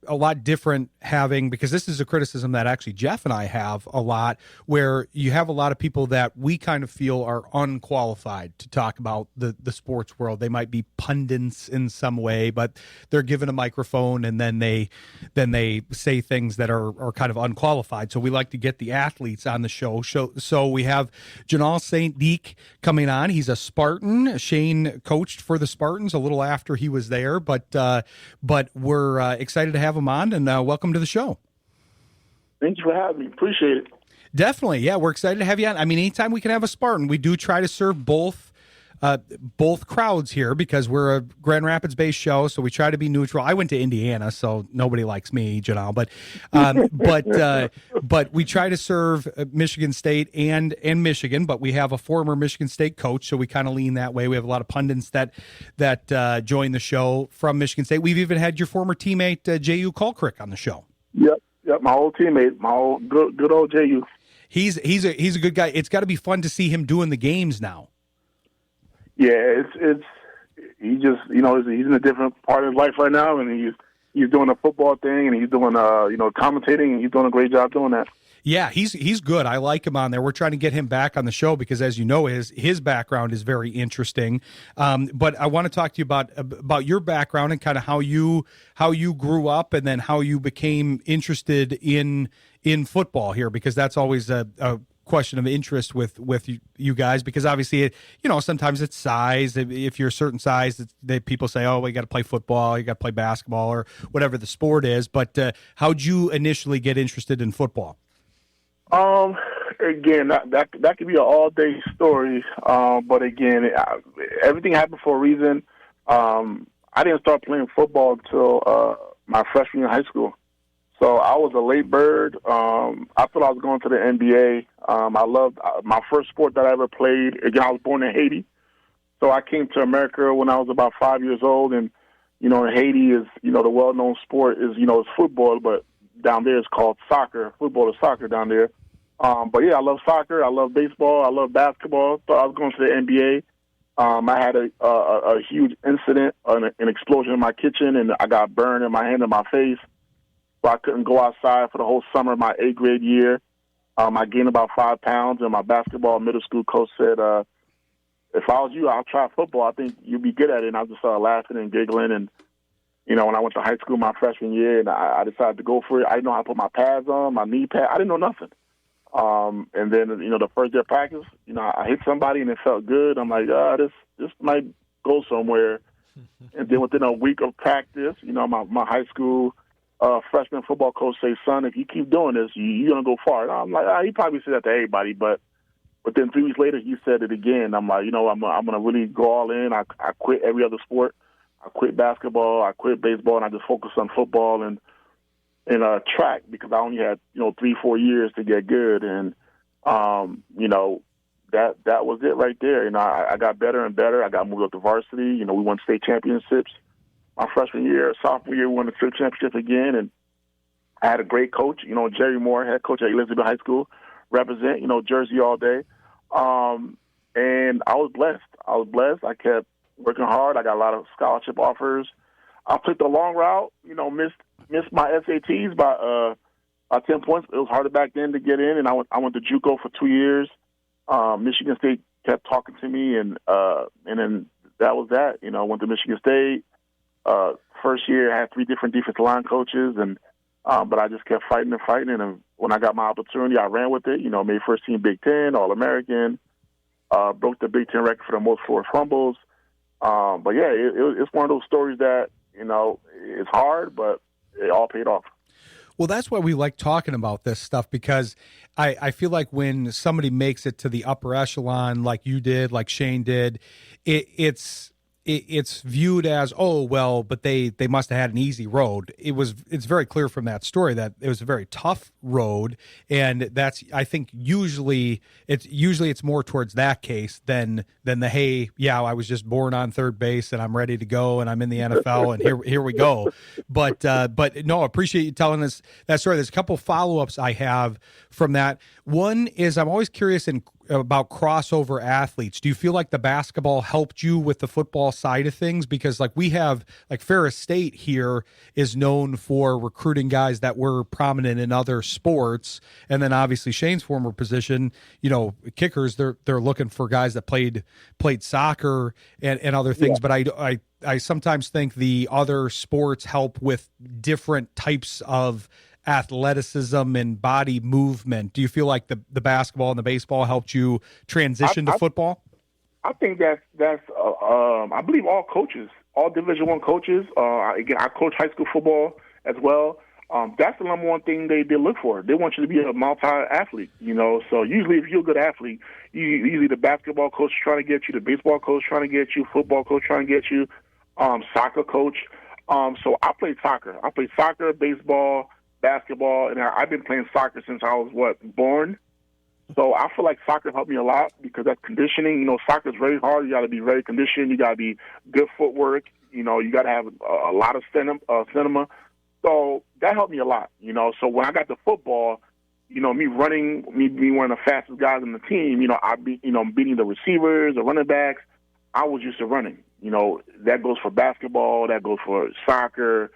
a lot different having, because this is a criticism that actually Jeff and I have a lot, where you have a lot of people that we kind of feel are unqualified to talk about the sports world. They might be pundits in some way, but they're given a microphone and then they say things that are kind of unqualified. So we like to get the athletes on the show. So we have Jonal Saint-Dic coming on. He's a Spartan. Shayne coached for the Spartans a little after he was there, but we're excited to have him on, and welcome to the show. Thank you for having me. Appreciate it. Definitely. Yeah, we're excited to have you on. I mean, anytime we can have a Spartan, we do try to serve both crowds here, because we're a Grand Rapids-based show, so we try to be neutral. I went to Indiana, so nobody likes me, Jonal, but we try to serve Michigan State and Michigan, but we have a former Michigan State coach, so we kind of lean that way. We have a lot of pundits that join the show from Michigan State. We've even had your former teammate, J.U. Colcrick, on the show. Yep, my old teammate, my old good old J.U. He's a good guy. It's got to be fun to see him doing the games now. Yeah, he just, he's in a different part of his life right now, and he's doing a football thing, and he's doing commentating, and he's doing a great job doing that. Yeah, he's good. I like him on there. We're trying to get him back on the show because, as you know, his background is very interesting. But I want to talk to you about your background and kind of how you grew up, and then how you became interested in football here, because that's always a question of interest with you guys, because obviously, sometimes it's size. If you're a certain size, people say, oh, you got to play football, you got to play basketball, or whatever the sport is. But how'd you initially get interested in football? Again, that could be an all-day story. But again, everything happened for a reason. I didn't start playing football until my freshman year in high school. So I was a late bird. I thought I was going to the NBA. I loved my first sport that I ever played. Again, I was born in Haiti. So I came to America when I was about 5 years old. And, in Haiti is, the well-known sport is, is football, but down there it's called soccer. Football is soccer down there. But yeah, I love soccer. I love baseball. I love basketball. Thought I was going to the NBA. I had a huge incident, an explosion in my kitchen, and I got burned in my hand and my face. So I couldn't go outside for the whole summer of my 8th grade year. I gained about 5 pounds, and my basketball middle school coach said, if I was you, I'll try football. I think you'd be good at it. And I just started laughing and giggling. And, when I went to high school my freshman year, and I decided to go for it, I didn't know how to put my pads on, my knee pad. I didn't know nothing. And then, the first day of practice, I hit somebody, and it felt good. I'm like, this might go somewhere. And then within a week of practice, my high school freshman football coach say, son, if you keep doing this, you're going to go far. And I'm like, he probably said that to everybody, but then 3 weeks later, he said it again. I'm like, I'm going to really go all in. I quit every other sport. I quit basketball. I quit baseball, and I just focused on football and track, because I only had, 3-4 years to get good. And, that was it right there. I got better and better. I got moved up to varsity. We won state championships. My freshman year, sophomore year, we won the state championship again, and I had a great coach, Jerry Moore, head coach at Elizabeth High School, represent, Jersey all day. And I was blessed. I kept working hard. I got a lot of scholarship offers. I took the long route, missed my SATs by 10 points. It was harder back then to get in, and I went to JUCO for 2 years. Michigan State kept talking to me, and then that was that. Went to Michigan State. First year, I had 3 different defensive line coaches, but I just kept fighting. And when I got my opportunity, I ran with it. Made first team Big Ten, All-American, broke the Big Ten record for the most forced fumbles. But yeah, it's one of those stories that it's hard, but it all paid off. Well, that's why we like talking about this stuff, because I feel like when somebody makes it to the upper echelon, like you did, like Shayne did, it's viewed as, oh, well, but they must have had an easy road. It's very clear from that story that it was a very tough road, and that's, I think, usually it's more towards that case than the, hey, yeah, I was just born on third base and I'm ready to go and I'm in the NFL and here we go. But no, I appreciate you telling us that story. There's a couple follow-ups I have from that. One is, I'm always curious, and about crossover athletes. Do you feel like the basketball helped you with the football side of things? Because like we have, like Ferris State here is known for recruiting guys that were prominent in other sports. And then obviously Shayne's former position, you know, kickers, they're looking for guys that played soccer and other things. Yeah. But I sometimes think the other sports help with different types of athleticism and body movement. Do you feel like the basketball and the baseball helped you transition to football? I think that's I believe all coaches, all Division I coaches. Again, I coach high school football as well. That's the number one thing they look for. They want you to be a multi-athlete, you know. So usually if you're a good athlete, usually the basketball coach is trying to get you, the baseball coach trying to get you, football coach trying to get you, soccer coach. So I played soccer. I played soccer, baseball, basketball, and I've been playing soccer since I was, born. So I feel like soccer helped me a lot because that's conditioning. You know, soccer is very hard. You got to be very conditioned. You got to be good footwork. You know, you got to have a lot of stamina. So that helped me a lot, you know. So when I got to football, you know, me running, me being one of the fastest guys on the team, you know, beating the receivers, the running backs. I was used to running. You know, that goes for basketball, that goes for soccer,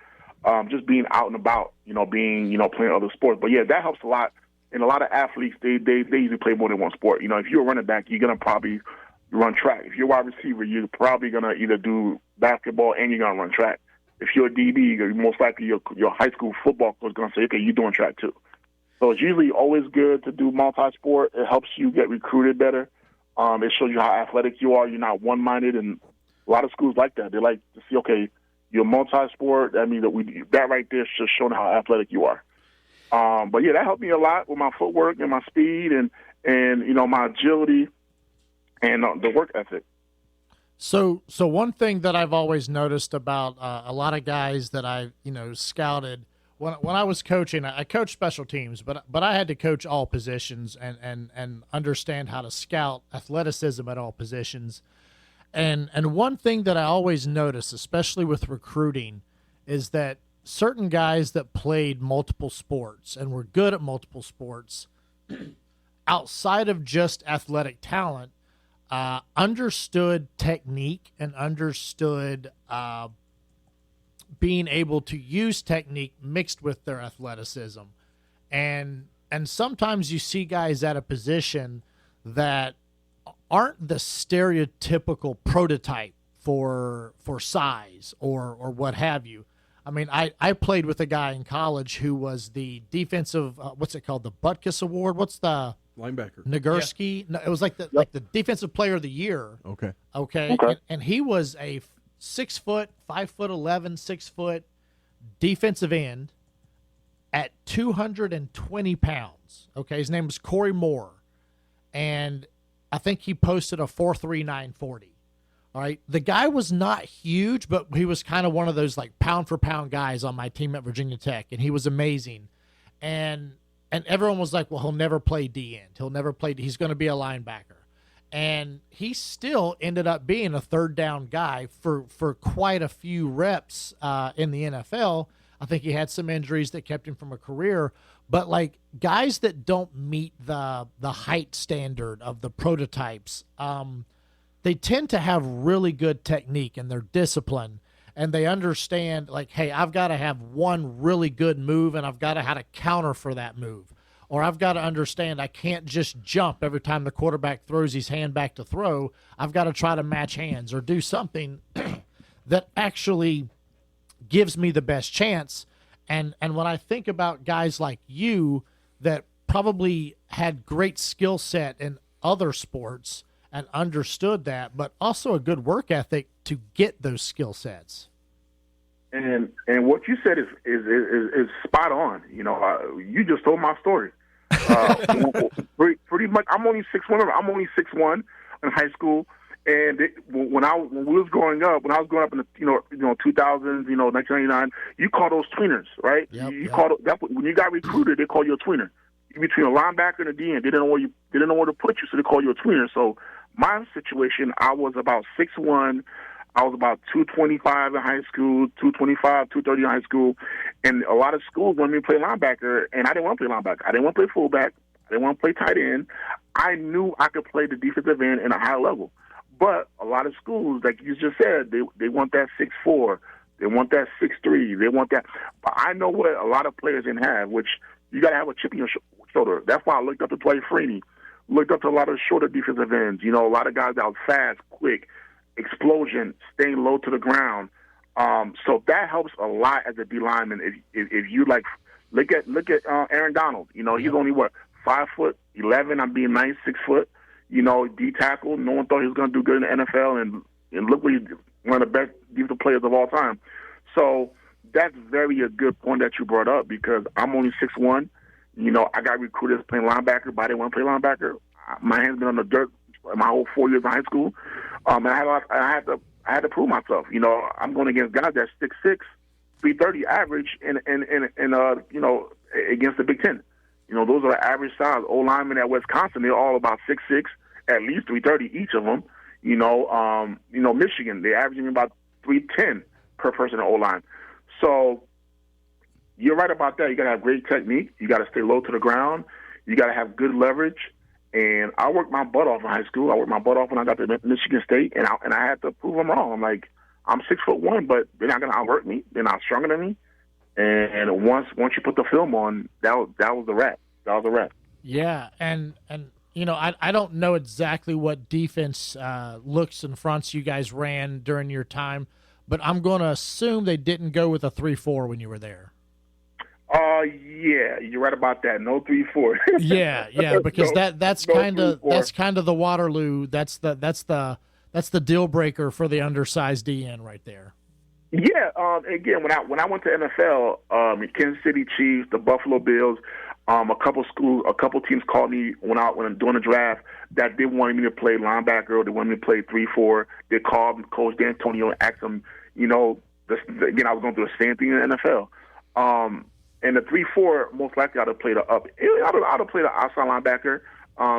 just being out and about, you know, playing other sports. But yeah, that helps a lot. And a lot of athletes, they usually play more than one sport. You know, if you're a running back, you're going to probably run track. If you're a wide receiver, you're probably going to either do basketball and you're going to run track. If you're a DB, most likely your high school football coach is going to say, okay, you're doing track too. So it's usually always good to do multi-sport. It helps you get recruited better. It shows you how athletic you are. You're not one-minded, and a lot of schools like that. They like to see, okay, you're multi-sport. That means that right there is just showing how athletic you are. But yeah, that helped me a lot with my footwork and my speed and you know, my agility and the work ethic. So one thing that I've always noticed about a lot of guys that I, you know, scouted when I was coaching, I coached special teams, but I had to coach all positions and understand how to scout athleticism at all positions. And one thing that I always notice, especially with recruiting, is that certain guys that played multiple sports and were good at multiple sports outside of just athletic talent, understood technique and understood being able to use technique mixed with their athleticism. And sometimes you see guys at a position that aren't the stereotypical prototype for size or what have you. I mean, I played with a guy in college who was the defensive, what's it called? The Butkus Award. What's the linebacker? Nagurski. Yeah. No, it was like the defensive player of the year. Okay. And he was a 6 foot, 5'11", 6 foot defensive end at 220 pounds. Okay. His name was Corey Moore. And I think he posted a 4.39 40. All right. The guy was not huge, but he was kind of one of those like pound for pound guys on my team at Virginia Tech. And he was amazing. And everyone was like, well, he'll never play D end. He'll never play. He's going to be a linebacker. And he still ended up being a third down guy for quite a few reps in the NFL. I think he had some injuries that kept him from a career. But like guys that don't meet the height standard of the prototypes, they tend to have really good technique and their discipline, and they understand like, hey, I've got to have one really good move and I've got to have to counter for that move. Or I've got to understand I can't just jump every time the quarterback throws his hand back to throw. I've got to try to match hands or do something that actually gives me the best chance. And when I think about guys like you that probably had great skill set in other sports and understood that, but also a good work ethic to get those skill sets. And what you said is spot on. You know, you just told my story. Pretty much, I'm only 6'1". I'm only 6'1" in high school. And when I was growing up in the 2000s, 1999, you call those tweeners, right? Yep, call that when you got recruited, they call you a tweener. You between a linebacker and a DN, they didn't know where to put you, so they call you a tweener. So my situation, I was about 6'1". I was about 225 in high school, 225, 230 in high school, and a lot of schools wanted me to play linebacker, and I didn't want to play linebacker. I didn't want to play fullback. I I didn't want to play tight end. I knew I could play the defensive end in a high level. But a lot of schools, like you just said, they want that 6'4", they want that 6'3", they want that. But I know what a lot of players didn't have, which you got to have a chip in your shoulder. That's why I looked up to Dwight Freeney, looked up to a lot of shorter defensive ends. You know, a lot of guys that was fast, quick, explosion, staying low to the ground. So that helps a lot as a D lineman. If you like, look at Aaron Donald. You know, he's only 5'11". I'm being nice, 6 foot. You know, D tackle. No one thought he was going to do good in the NFL, and look what he's one of the best defensive players of all time. So that's a good point that you brought up, because I'm only 6'1". You know, I got recruited as playing linebacker, but I didn't want to play linebacker. My hands been on the dirt my whole 4 years in high school. And I had to prove myself. You know, I'm going against guys that's 6'6", 330 average, and you know, against the Big Ten. You know, those are the average size. O-linemen at Wisconsin, they're all about 6'6", at least 330 each of them. You know, Michigan, they're averaging about 310 per person in O-line. So you're right about that. You got to have great technique. You got to stay low to the ground. You got to have good leverage. And I worked my butt off in high school. I worked my butt off when I got to Michigan State, and I had to prove them wrong. I'm like, I'm 6'1", but they're not going to outwork me. They're not stronger than me. And once you put the film on, that was the wrap. That was a wrap. Yeah, and you know, I don't know exactly what defense looks and fronts you guys ran during your time, but I'm going to assume they didn't go with a 3-4 when you were there. Yeah, you're right about that. No 3-4. yeah, because that's kind of the Waterloo. That's the deal breaker for the undersized DN right there. Yeah. Again, when I went to NFL, Kansas City Chiefs, the Buffalo Bills, a couple teams called me when I'm doing the draft that they wanted me to play linebacker, or they wanted me to play 3-4. They called Coach D'Antonio and asked him, you know, again, I was going through the same thing in the NFL. And the 3-4, most likely I'd have played up. I'd have played an outside linebacker,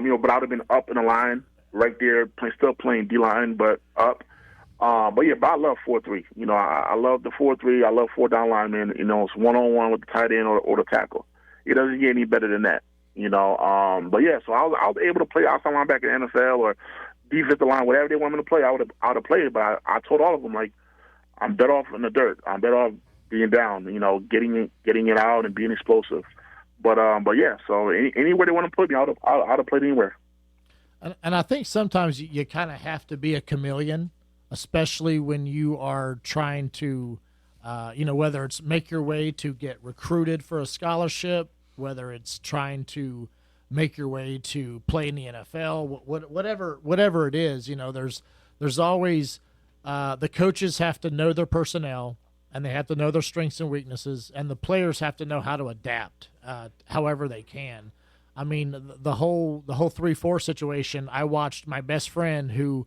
you know, but I'd have been up in the line right there, still playing D-line, but up. But I love 4-3. You know, I love the 4-3. I love 4-down linemen. You know, it's one-on-one with the tight end or the tackle. It doesn't get any better than that. You know, so I was able to play outside linebacker in the NFL or defensive line, whatever they want me to play. I would have played. But I told all of them, like, I'm better off in the dirt. I'm better off being down, you know, getting it out and being explosive. But yeah, so anywhere they want to put me, I'd have played anywhere. And I think sometimes you kind of have to be a chameleon, especially when you are trying to, you know, whether it's make your way to get recruited for a scholarship, whether it's trying to make your way to play in the NFL, whatever it is, you know, there's always the coaches have to know their personnel, and they have to know their strengths and weaknesses, and the players have to know how to adapt however they can. I mean, the whole 3-4 situation. I watched my best friend who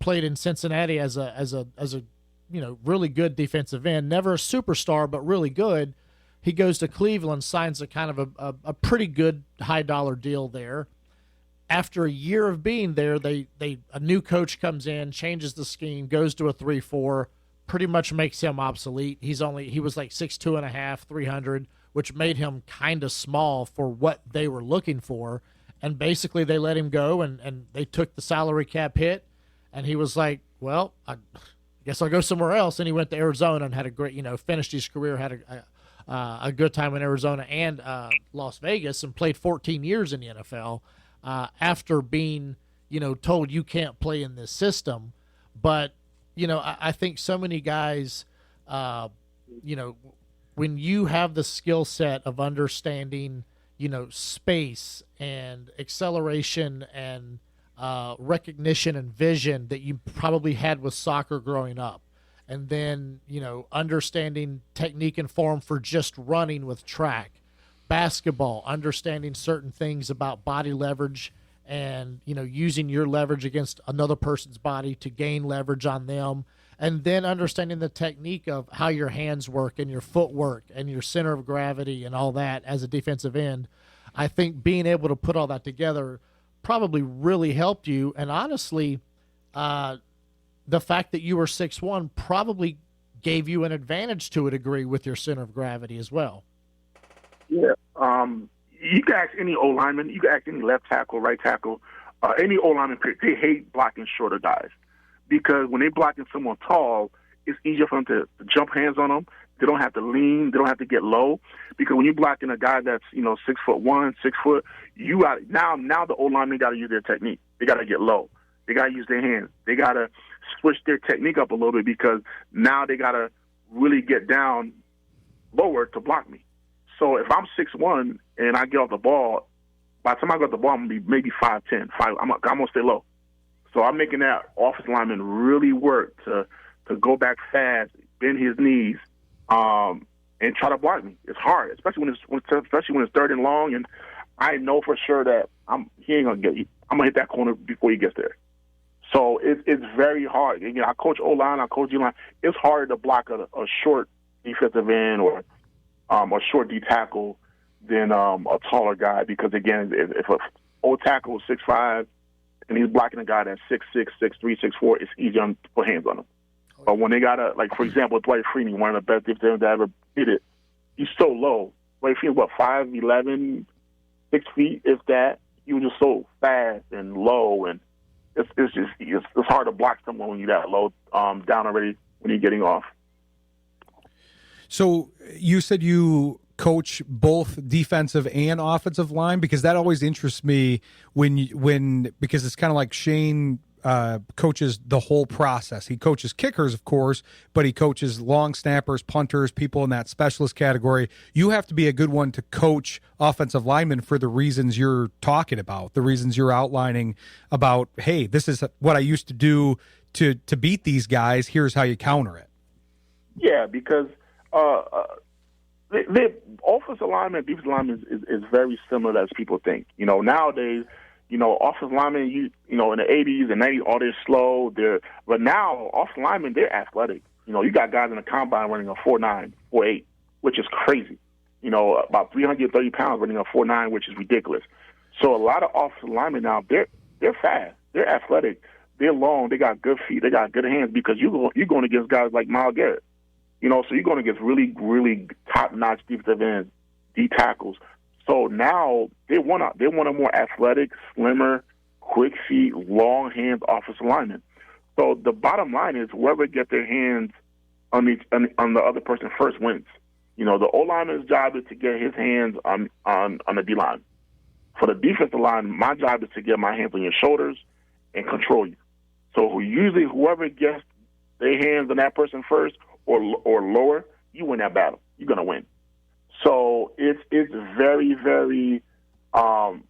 played in Cincinnati as a you know, really good defensive end, never a superstar, but really good. He goes to Cleveland, signs a kind of a pretty good $high deal there. After a year of being there, a new coach comes in, changes the scheme, goes to a 3-4, pretty much makes him obsolete. He was like 6'2.5", 300, which made him kind of small for what they were looking for. And basically they let him go, and they took the salary cap hit, and he was like, well, I guess I'll go somewhere else. And he went to Arizona and had a great, you know, finished his career, had a good time in Arizona and Las Vegas, and played 14 years in the NFL after being, you know, told you can't play in this system. But, you know, I think so many guys, you know, when you have the skill set of understanding, you know, space and acceleration and recognition and vision that you probably had with soccer growing up, and then, you know, understanding technique and form for just running with track, basketball, understanding certain things about body leverage and, you know, using your leverage against another person's body to gain leverage on them, and then understanding the technique of how your hands work and your footwork and your center of gravity and all that as a defensive end. I think being able to put all that together probably really helped you. And honestly, the fact that you were 6'1" probably gave you an advantage to a degree with your center of gravity as well. Yeah. You can ask any O lineman, you can ask any left tackle, right tackle, any O lineman, they hate blocking shorter guys because when they're blocking someone tall, it's easier for them to jump hands on them. They don't have to lean. They don't have to get low because when you're blocking a guy that's 6'1", 6 foot, you got now the O lineman got to use their technique. They got to get low. They got to use their hands. They got to switch their technique up a little bit because now they got to really get down lower to block me. So if I'm 6'1" and I get off the ball, by the time I get off the ball, I'm going to be maybe 5'10". I'm going to stay low. So I'm making that offensive lineman really work to go back fast, bend his knees, and try to block me. It's hard, especially when it's third and long, and I know for sure that I'm gonna hit that corner before he gets there. So it's very hard. Again, I coach O-line, I coach D-line. It's harder to block a short defensive end or a short D tackle than a taller guy because again, if a O tackle is 6'5" and he's blocking a guy that's 6'6", 6'3", 6'4", it's easier to put hands on him. But when they got for example, Dwight Freeney, one of the best defensive ends that ever did it, he's so low. Dwight Freeney, 5'11", 6 feet, if that. He was just so fast and low, and it's hard to block someone when you're that low down already when you're getting off. So you said you coach both defensive and offensive line because that always interests me because it's kind of like Shayne coaches the whole process. He coaches kickers, of course, but he coaches long snappers, punters, people in that specialist category. You have to be a good one to coach offensive linemen for the reasons you're talking about, the reasons you're outlining about, hey, this is what I used to do to beat these guys. Here's how you counter it. Yeah, because the offensive lineman, defensive lineman is very similar as people think. Nowadays, offensive linemen, in the 80s and 90s, they're slow. But now, offensive linemen, they're athletic. You got guys in the combine running a 4.9, 4.8, which is crazy. About 330 pounds running a 4.9, which is ridiculous. So a lot of offensive linemen now, they're fast. They're athletic. They're long. They got good feet. They got good hands because you're going against guys like Myles Garrett. So you're going against really, really top-notch defensive ends, D tackles. So now they want a more athletic, slimmer, quick feet, long hands offensive lineman. So the bottom line is whoever gets their hands on the other person first wins. The O lineman's job is to get his hands on the D line. For the defensive line, my job is to get my hands on your shoulders and control you. So usually whoever gets their hands on that person first or lower, you win that battle. You're gonna win. So it's very, very, and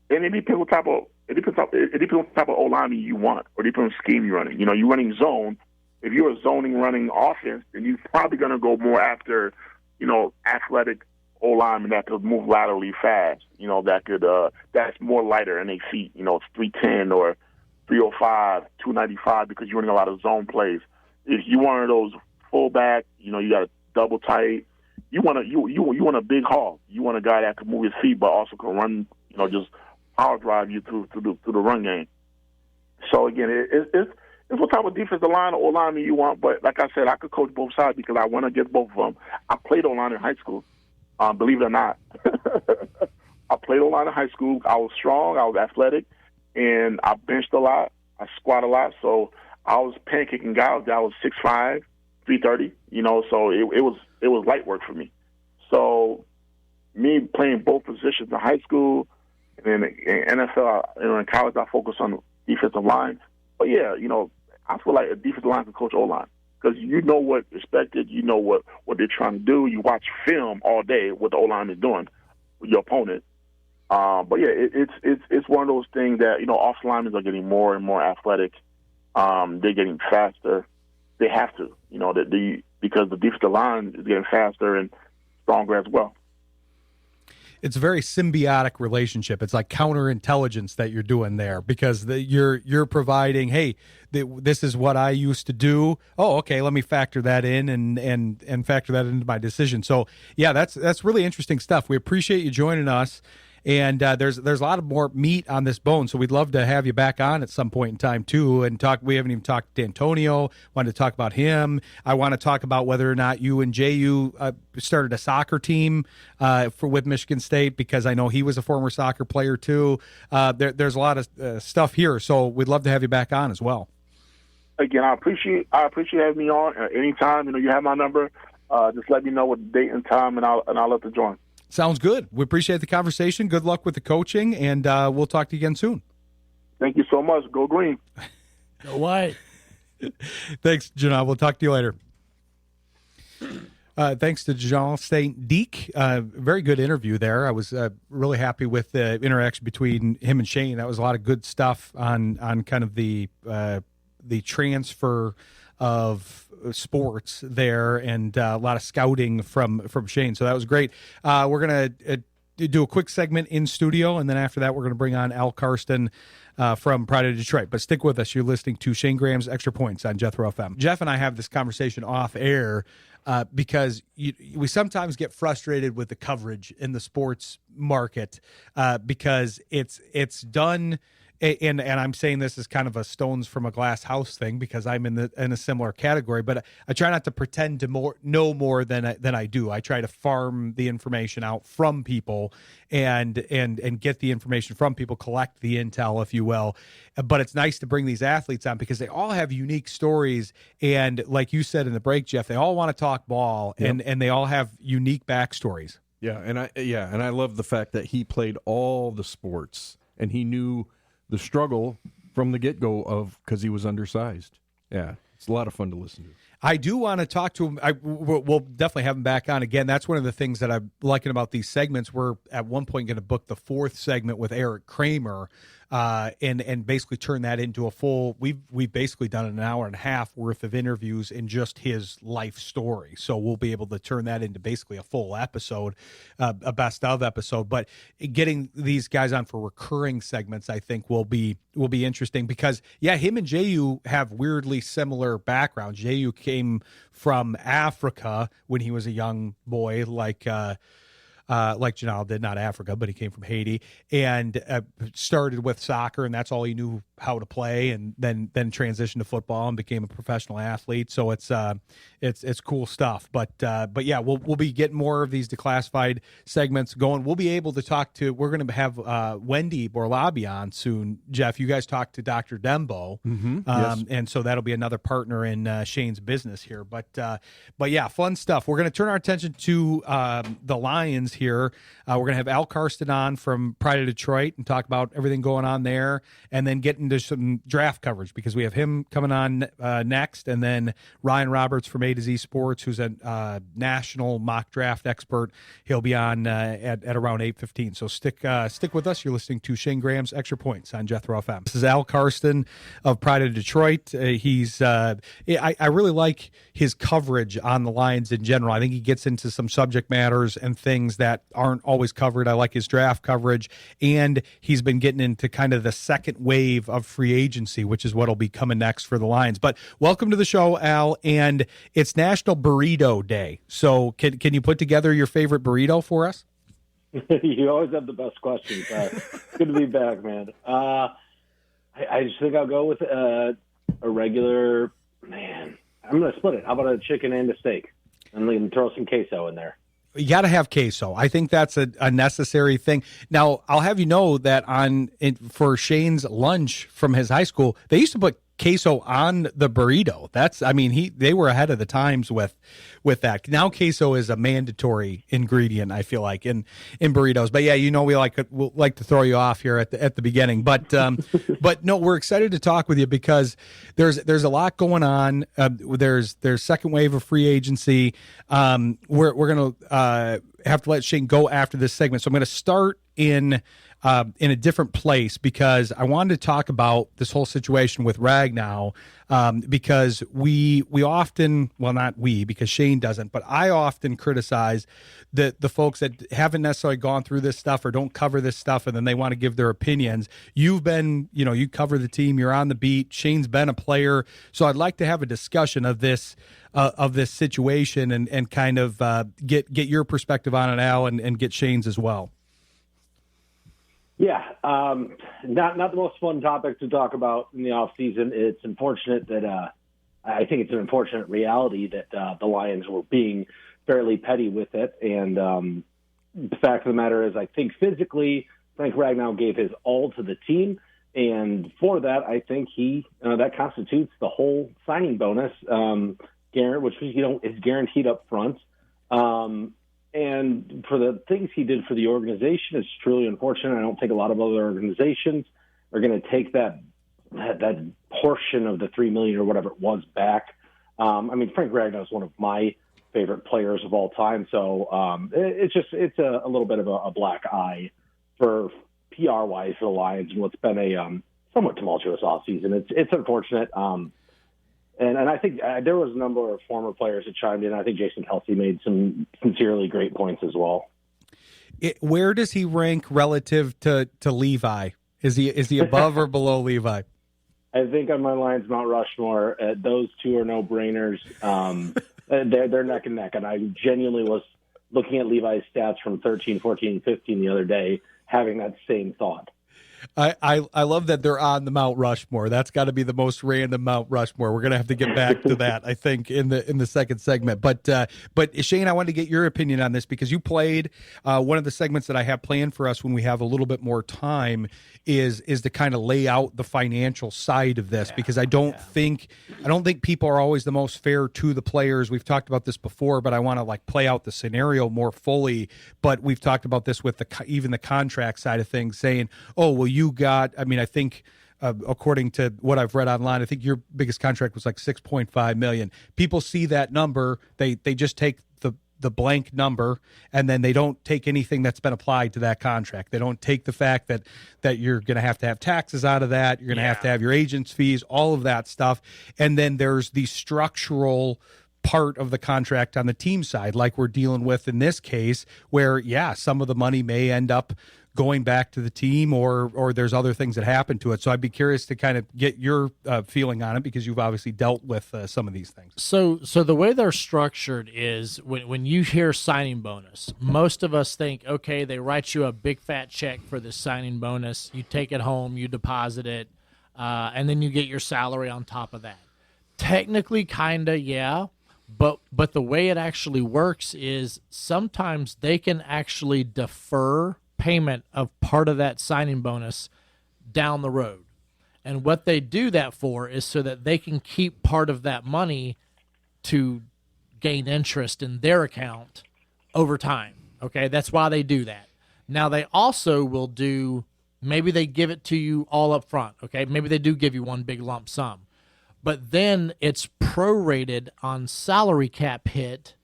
it depends what type of O lineman you want, or it depends what scheme you're running. You're running zone. If you're a zoning running offense, then you're probably gonna go more after, athletic O lineman that could move laterally fast. That's more lighter in their feet. It's 310 or 305, 295 because you're running a lot of zone plays. If you want those fullback, you got a double tight. You want a big haul. You want a guy that can move his feet, but also can run. Just power drive you through the run game. So again, it's what type of defensive line or lineman you want. But like I said, I could coach both sides because I want to get both of them. I played O-line in high school. Believe it or not, I played O-line in high school. I was strong. I was athletic, and I benched a lot. I squat a lot. So I was pancaking guys that was 6'5", 330. So it was light work for me. So me playing both positions in high school and then in NFL, in college, I focus on defensive line. But yeah, I feel like a defensive line can coach O-line because you know what's expected. You know what they're trying to do. You watch film all day what the O-line is doing with your opponent. But yeah, it's one of those things that offensive linemen are getting more and more athletic. They're getting faster. They have to, because the defensive line is getting faster and stronger as well. It's a very symbiotic relationship. It's like counterintelligence that you're doing there because you're providing, hey, this is what I used to do. Oh, okay, let me factor that in and factor that into my decision. So yeah, that's really interesting stuff. We appreciate you joining us. and there's a lot of more meat on this bone. So we'd love to have you back on at some point in time too, and talk. We haven't even talked to Antonio. Wanted to talk about him. I want to talk about whether or not you and JU started a soccer team with Michigan State, because I know he was a former soccer player too. There's a lot of stuff here, so we'd love to have you back on as well. Again, I appreciate having me on anytime. You have my number. Just let me know what date and time, and I'll love to join. Sounds good. We appreciate the conversation. Good luck with the coaching, and we'll talk to you again soon. Thank you so much. Go Green. Go White. Thanks, Jonal. We'll talk to you later. Thanks to Jonal Saint-Dic. Very good interview there. I was really happy with the interaction between him and Shayne. That was a lot of good stuff on kind of the transfer of sports there, and a lot of scouting from Shayne. So that was great. We're going to do a quick segment in studio, and then after that we're going to bring on Al Karsten from Pride of Detroit. But stick with us. You're listening to Shayne Graham's Extra Points on Jethro FM. Jeff and I have this conversation off air because we sometimes get frustrated with the coverage in the sports market because it's done. And I'm saying this is kind of a stones from a glass house thing, because I'm in a similar category, but I try not to pretend to know more than I do. I try to farm the information out from people and get the information from people, collect the intel, if you will. But it's nice to bring these athletes on because they all have unique stories, and like you said in the break, Jeff, they all want to talk ball, Yep. and they all have unique backstories. Yeah, and I love the fact that he played all the sports, and he knew the struggle from the get-go because he was undersized. Yeah, it's a lot of fun to listen to. I do want to talk to him. We'll definitely have him back on again. That's one of the things that I'm liking about these segments. We're at one point going to book the fourth segment with Eric Kramer, and basically turn that into a full. We've basically done an hour and a half worth of interviews in just his life story. So we'll be able to turn that into basically a full episode, a best of episode. But getting these guys on for recurring segments, I think will be interesting because him and JU have weirdly similar backgrounds. JU came from Africa when he was a young boy, like Jonal did, not Africa, but he came from Haiti, and started with soccer, and that's all he knew how to play, and then transitioned to football and became a professional athlete. So it's cool stuff. But yeah, we'll be getting more of these declassified segments going. We'll be able to talk to. We're going to have Wendy Borlabi on soon. Jeff, you guys talked to Dr. Dembo, Yes. and so that'll be another partner in Shayne's business here. But yeah, fun stuff. We're going to turn our attention to the Lions here. We're going to have Al Karsten on from Pride of Detroit and talk about everything going on there, and then get into some draft coverage because we have him coming on next, and then Ryan Roberts from A to Z Sports, who's a national mock draft expert. He'll be on at around 8:15. So stick with us. You're listening to Shayne Graham's Extra Points on Jethro FM. This is Al Karsten of Pride of Detroit. I really like his coverage on the Lions in general. I think he gets into some subject matters and things that aren't always covered. I like his draft coverage, and he's been getting into kind of the second wave of free agency, which is what'll be coming next for the Lions. But welcome to the show, Al, and it's National Burrito Day. So can you put together your favorite burrito for us? You always have the best questions. Good to be back, man. I just think I'll go with a regular, man. I'm going to split it. How about a chicken and a steak? And then throw some queso in there. You got to have queso. I think that's a necessary thing. Now, I'll have you know that for Shayne's lunch from his high school, they used to put queso on the burrito. They were ahead of the times with that. Now queso is a mandatory ingredient, I feel like, in burritos. But yeah, we'll like to throw you off here at the beginning. But but no, we're excited to talk with you because there's a lot going on. There's second wave of free agency. We're gonna have to let Shayne go after this segment. So I'm gonna start in a different place because I wanted to talk about this whole situation with Ragnow because we often, well, not we, because Shayne doesn't, but I often criticize the folks that haven't necessarily gone through this stuff or don't cover this stuff, and then they want to give their opinions. You've been, you cover the team, you're on the beat. Shayne's been a player, so I'd like to have a discussion of this situation and kind of get your perspective on it, Al, and get Shayne's as well. Yeah, not the most fun topic to talk about in the off season. It's unfortunate that I think it's an unfortunate reality that the Lions were being fairly petty with it. And the fact of the matter is, I think physically, Frank Ragnow gave his all to the team. And for that, I think that constitutes the whole signing bonus, which is guaranteed up front. And for the things he did for the organization, it's truly unfortunate. I don't think a lot of other organizations are going to take that portion of the $3 million or whatever it was back. Frank Ragnow is one of my favorite players of all time. So it's a little bit of a black eye for PR wise for the Lions and what's been a somewhat tumultuous offseason. It's unfortunate. And I think there was a number of former players that chimed in. I think Jason Kelsey made some sincerely great points as well. Where does he rank relative to Levi? Is he above or below Levi? I think on my Lions Mount Rushmore, those two are no-brainers. They're neck and neck. And I genuinely was looking at Levi's stats from 13, 14, 15 the other day, having that same thought. I love that they're on the Mount Rushmore. That's got to be the most random Mount Rushmore. We're going to have to get back to that, I think, in the second segment. But Shayne, I wanted to get your opinion on this because you played one of the segments that I have planned for us when we have a little bit more time is to kind of lay out the financial side of this because I don't think people are always the most fair to the players. We've talked about this before, but I want to play out the scenario more fully. But we've talked about this with even the contract side of things, saying, oh, well, you got, I think, according to what I've read online, I think your biggest contract was like $6.5 million. People see that number, they just take the blank number, and then they don't take anything that's been applied to that contract. They don't take the fact that you're going to have taxes out of that. You're going to have your agent's fees, all of that stuff. And then there's the structural part of the contract on the team side, like we're dealing with in this case, where, some of the money may end up going back to the team or there's other things that happen to it. So I'd be curious to kind of get your feeling on it because you've obviously dealt with some of these things. So the way they're structured is when you hear signing bonus, most of us think, okay, they write you a big fat check for this signing bonus. You take it home, you deposit it, and then you get your salary on top of that. Technically, kind of, yeah. But the way it actually works is sometimes they can actually defer payment of part of that signing bonus down the road. And what they do that for is so that they can keep part of that money to gain interest in their account over time. Okay, that's why they do that. Now, they also will do, maybe they give it to you all up front. Okay, maybe they do give you one big lump sum. But then it's prorated on salary cap hit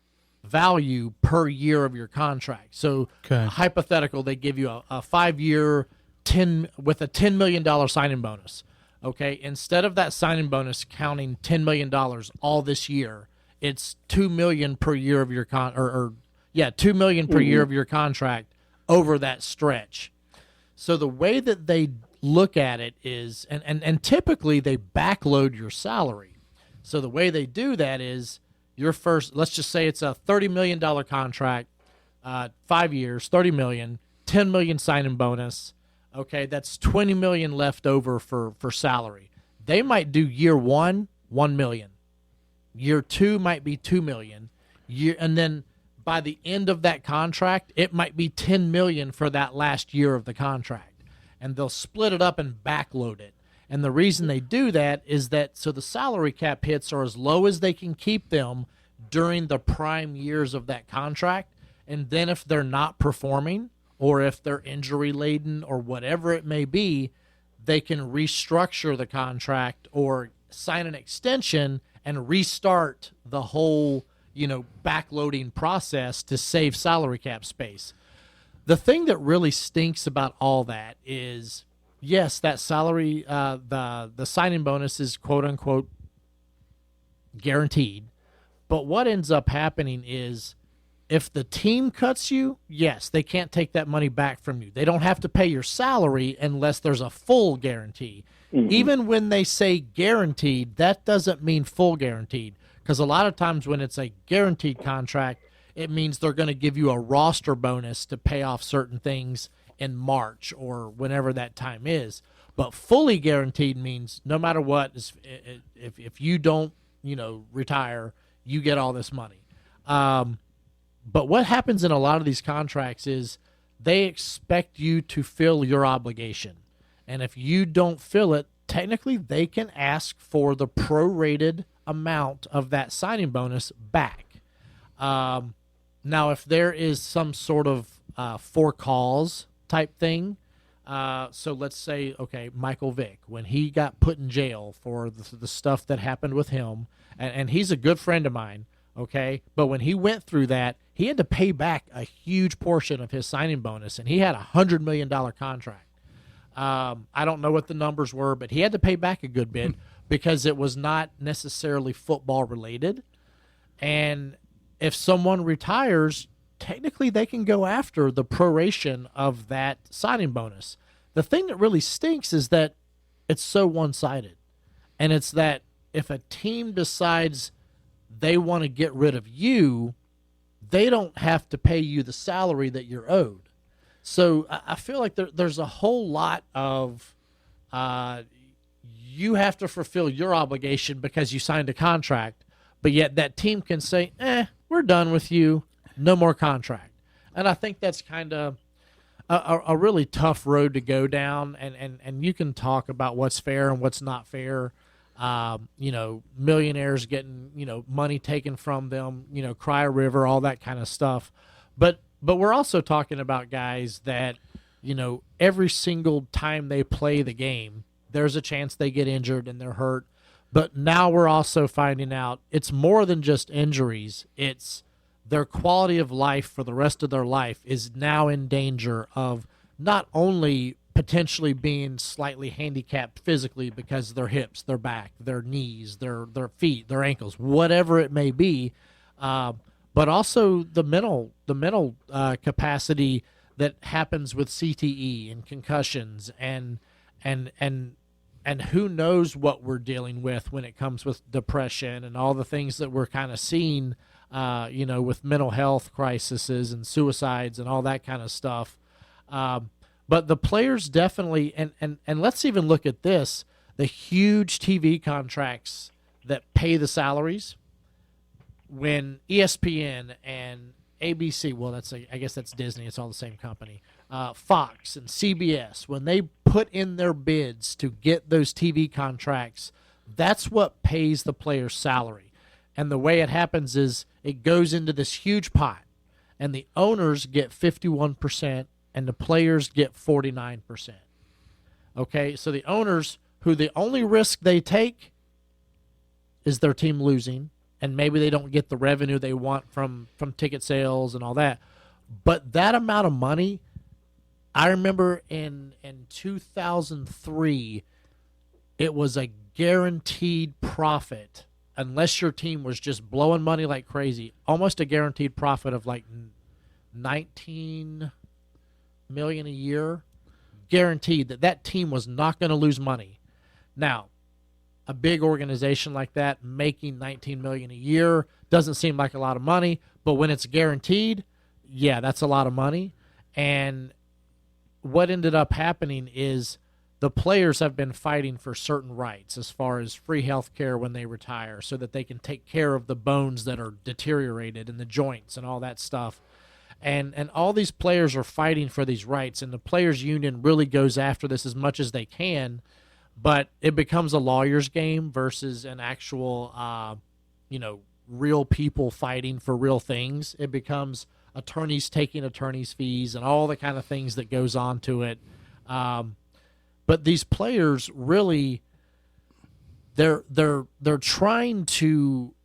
value per year of your contract. So hypothetical, they give you a 5-year with a $10 million signing bonus. Okay, instead of that signing bonus counting $10 million all this year, it's $2 million per year of your $2 million per year of your contract over that stretch. So the way that they look at it is, and typically they backload your salary. So the way they do that is, your first, let's just say it's a $30 million contract, 5 years, $30 million, $10 million signing bonus. Okay, that's $20 million left over for salary. They might do year one, $1 million. Year two might be $2 million. And then by the end of that contract, it might be $10 million for that last year of the contract. And they'll split it up and backload it. And the reason they do that is that so the salary cap hits are as low as they can keep them during the prime years of that contract. And then if they're not performing or if they're injury laden or whatever it may be, they can restructure the contract or sign an extension and restart the whole, backloading process to save salary cap space. The thing that really stinks about all that is, yes, that salary, the signing bonus is quote unquote guaranteed. But what ends up happening is if the team cuts you, yes, they can't take that money back from you. They don't have to pay your salary unless there's a full guarantee. Mm-hmm. Even when they say guaranteed, that doesn't mean full guaranteed. Because a lot of times when it's a guaranteed contract, it means they're going to give you a roster bonus to pay off certain things in March or whenever that time is. But fully guaranteed means no matter what, if you don't, retire, you get all this money. But what happens in a lot of these contracts is they expect you to fill your obligation. And if you don't fill it, technically they can ask for the prorated amount of that signing bonus back. Now, if there is some sort of for cause type thing, so let's say, okay, Michael Vick, when he got put in jail for the stuff that happened with him, and he's a good friend of mine, okay, but when he went through that, he had to pay back a huge portion of his signing bonus, and he had $100 million contract. I don't know what the numbers were, but he had to pay back a good bit because it was not necessarily football related. And if someone retires, technically they can go after the proration of that signing bonus. The thing that really stinks is that it's so one-sided. And it's that if a team decides they want to get rid of you, they don't have to pay you the salary that you're owed. So I feel like there's a whole lot of you have to fulfill your obligation because you signed a contract, but yet that team can say, we're done with you, no more contract. And I think that's kind of a really tough road to go down, and you can talk about what's fair and what's not fair. Millionaires getting, money taken from them, cry a river, all that kind of stuff. But we're also talking about guys that, every single time they play the game, there's a chance they get injured and they're hurt. But now we're also finding out it's more than just injuries. It's their quality of life for the rest of their life is now in danger of not only potentially being slightly handicapped physically because of their hips, their back, their knees, their feet, their ankles, whatever it may be, but also the mental capacity that happens with CTE and concussions and who knows what we're dealing with when it comes with depression and all the things that we're kind of seeing, with mental health crises and suicides and all that kind of stuff. But the players definitely, and let's even look at this, the huge TV contracts that pay the salaries. When ESPN and ABC, well, I guess that's Disney, it's all the same company, Fox and CBS, when they put in their bids to get those TV contracts, that's what pays the player's salary. And the way it happens is it goes into this huge pot, and the owners get 51%, and the players get 49%. Okay, so the owners, who the only risk they take is their team losing, and maybe they don't get the revenue they want from ticket sales and all that. But that amount of money, I remember in 2003, it was a guaranteed profit, unless your team was just blowing money like crazy, almost a guaranteed profit of like $19 million a year, guaranteed that team was not going to lose money. Now, a big organization like that making $19 million a year doesn't seem like a lot of money, but when it's guaranteed, yeah, that's a lot of money. And what ended up happening is the players have been fighting for certain rights as far as free health care when they retire so that they can take care of the bones that are deteriorated and the joints and all that stuff. And all these players are fighting for these rights, and the players' union really goes after this as much as they can, but it becomes a lawyer's game versus an actual, real people fighting for real things. It becomes attorneys taking attorneys' fees and all the kind of things that goes on to it. But these players really, they're trying to.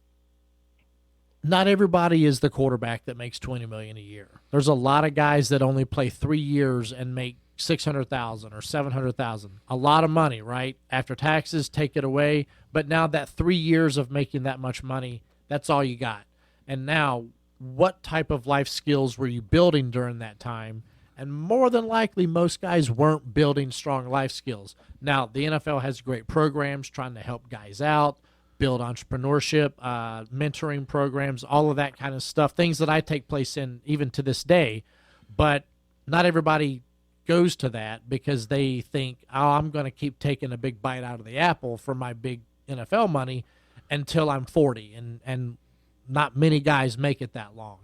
Not everybody is the quarterback that makes $20 million a year. There's a lot of guys that only play 3 years and make $600,000 or $700,000. A lot of money, right? After taxes, take it away. But now that 3 years of making that much money, that's all you got. And now, what type of life skills were you building during that time? And more than likely, most guys weren't building strong life skills. Now, the NFL has great programs trying to help guys out, build entrepreneurship, mentoring programs, all of that kind of stuff, things that I take place in even to this day. But not everybody goes to that because they think, oh, I'm going to keep taking a big bite out of the apple for my big NFL money until I'm 40, and not many guys make it that long.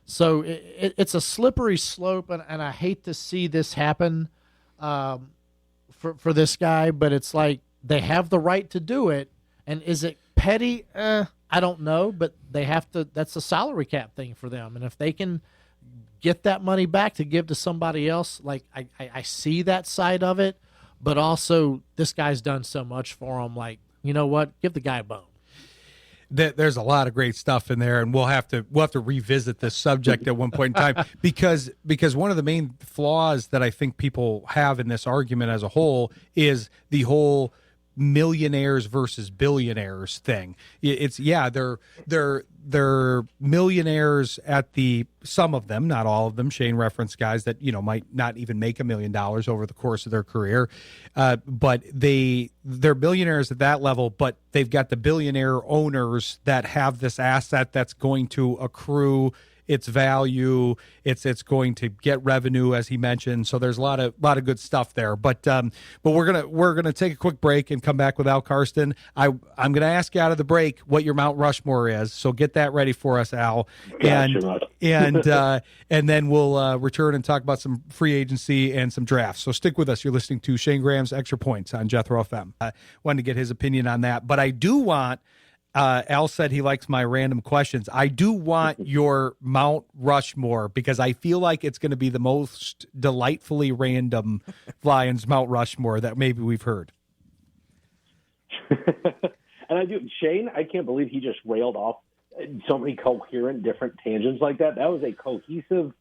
So it's a slippery slope, and I hate to see this happen for this guy, but it's like they have the right to do it. And is it petty? I don't know, but they have to. That's a salary cap thing for them, and if they can get that money back to give to somebody else, like I see that side of it, but also this guy's done so much for them. Like, you know what? Give the guy a bone. There's a lot of great stuff in there, and we'll have to revisit this subject at one point in time because one of the main flaws that I think people have in this argument as a whole is the whole millionaires versus billionaires thing. It's they're millionaires at some of them, not all of them. Shayne referenced guys that might not even make $1 million over the course of their career, but they're billionaires at that level. But they've got the billionaire owners that have this asset that's going to accrue its value. It's going to get revenue, as he mentioned. So there's a lot of good stuff there. But we're gonna take a quick break and come back with Al Karsten. I'm gonna ask you out of the break what your Mount Rushmore is. So get that ready for us, Al. Gotcha. And then we'll return and talk about some free agency and some drafts. So stick with us. You're listening to Shayne Graham's Extra Points on Jethro FM. Wanted to get his opinion on that, but I do want. Al said he likes my random questions. I do want your Mount Rushmore because I feel like it's going to be the most delightfully random Lions Mount Rushmore that maybe we've heard. And I do. Shayne, I can't believe he just railed off so many coherent different tangents like that. That was a cohesive,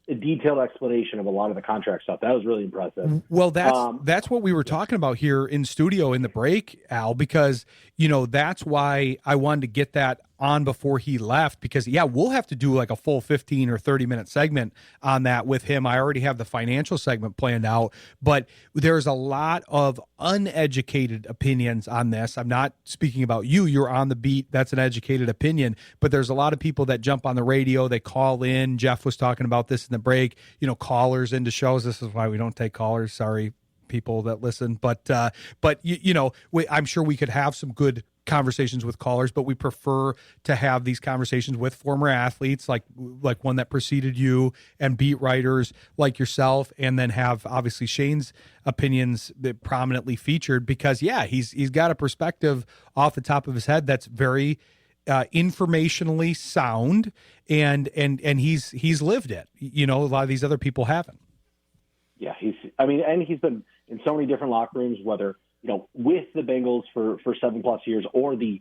detailed explanation of a lot of the contract stuff. That was really impressive. Well, that's what we were talking about here in studio in the break, Al, because that's why I wanted to get that on before he left, because we'll have to do like a full 15 or 30-minute segment on that with him. I already have the financial segment planned out, but there's a lot of uneducated opinions on this. I'm not speaking about you. You're on the beat. That's an educated opinion, but there's a lot of people that jump on the radio. They call in. Jeff was talking about this in the break, callers into shows. This is why we don't take callers. Sorry, people that listen, but I'm sure we could have some good conversations with callers, but we prefer to have these conversations with former athletes like one that preceded you and beat writers like yourself, and then have obviously Shayne's opinions that prominently featured because he's got a perspective off the top of his head that's very informationally sound, and he's lived it. A lot of these other people haven't. Yeah, he's been in so many different locker rooms, whether with the Bengals for 7+ years or the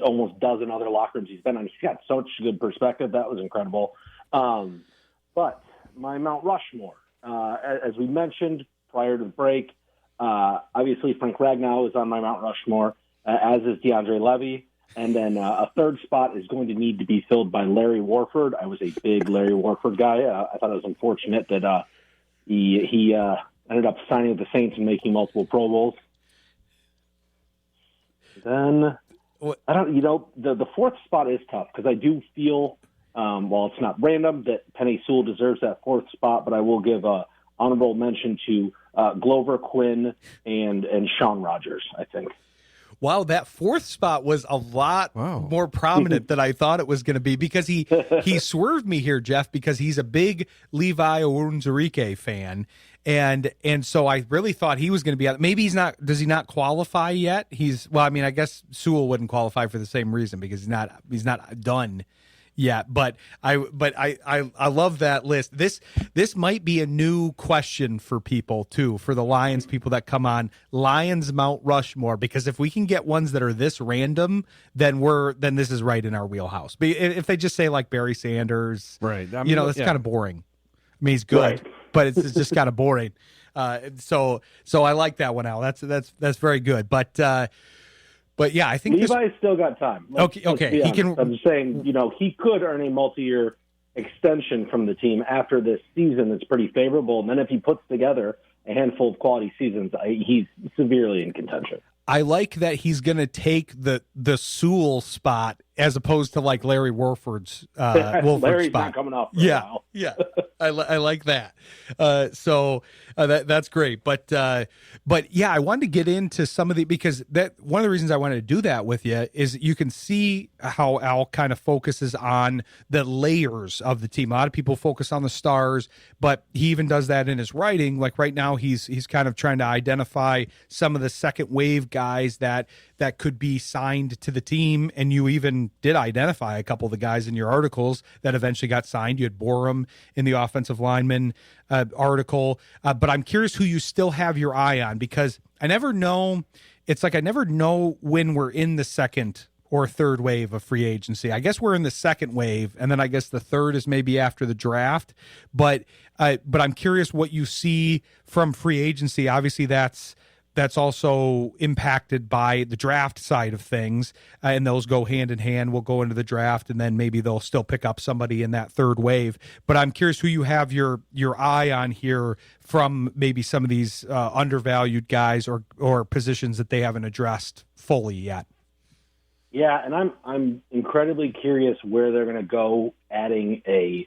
almost dozen other locker rooms he's been on. He's got such good perspective. That was incredible. But my Mount Rushmore, as we mentioned prior to the break, obviously Frank Ragnow is on my Mount Rushmore, as is DeAndre Levy. And then a third spot is going to need to be filled by Larry Warford. I was a big Larry Warford guy. I thought it was unfortunate that he ended up signing with the Saints and making multiple Pro Bowls. Then the fourth spot is tough because I do feel, while it's not random, that Penei Sewell deserves that fourth spot, but I will give a honorable mention to Glover Quinn and Sean Rogers, I think. Wow, that fourth spot was a lot more prominent than I thought it was going to be, because he swerved me here, Jeff, because he's a big Levi Onwuzurike fan, and so I really thought he was going to be out. Maybe he's not. Does he not qualify yet? I guess Sewell wouldn't qualify for the same reason because he's not done. Yeah, but I love that list. This might be a new question for people too, for the Lions people that come on, Lions Mount Rushmore, because if we can get ones that are this random, then this is right in our wheelhouse. But if they just say like Barry Sanders, right? That's kind of boring. I mean, he's good, right, but it's just kind of boring. So I like that one, Al. That's very good, But yeah, I think Levi's still got time. Okay. He can. I'm saying, he could earn a multi-year extension from the team after this season. That's pretty favorable. And then if he puts together a handful of quality seasons, he's severely in contention. I like that he's going to take the Sewell spot as opposed to like Larry Wolford's Larry's spot. not coming off for a while. Yeah. I like that. So that's great. But yeah, I wanted to get into some of because that one of the reasons I wanted to do that with you is you can see how Al kind of focuses on the layers of the team. A lot of people focus on the stars, but he even does that in his writing. Like right now, he's kind of trying to identify some of the second wave guys that could be signed to the team. And you even did identify a couple of the guys in your articles that eventually got signed. You had Borum in the offensive lineman article. But I'm curious who you still have your eye on, because I never know. It's like I never know when we're in the second or third wave of free agency. I guess we're in the second wave, and then I guess the third is maybe after the draft. But I'm curious what you see from free agency. Obviously, that's also impacted by the draft side of things, and those go hand in hand. We'll go into the draft, and then maybe they'll still pick up somebody in that third wave. But I'm curious who you have your eye on here from maybe some of these undervalued guys or positions that they haven't addressed fully yet. Yeah, and I'm incredibly curious where they're going to go adding a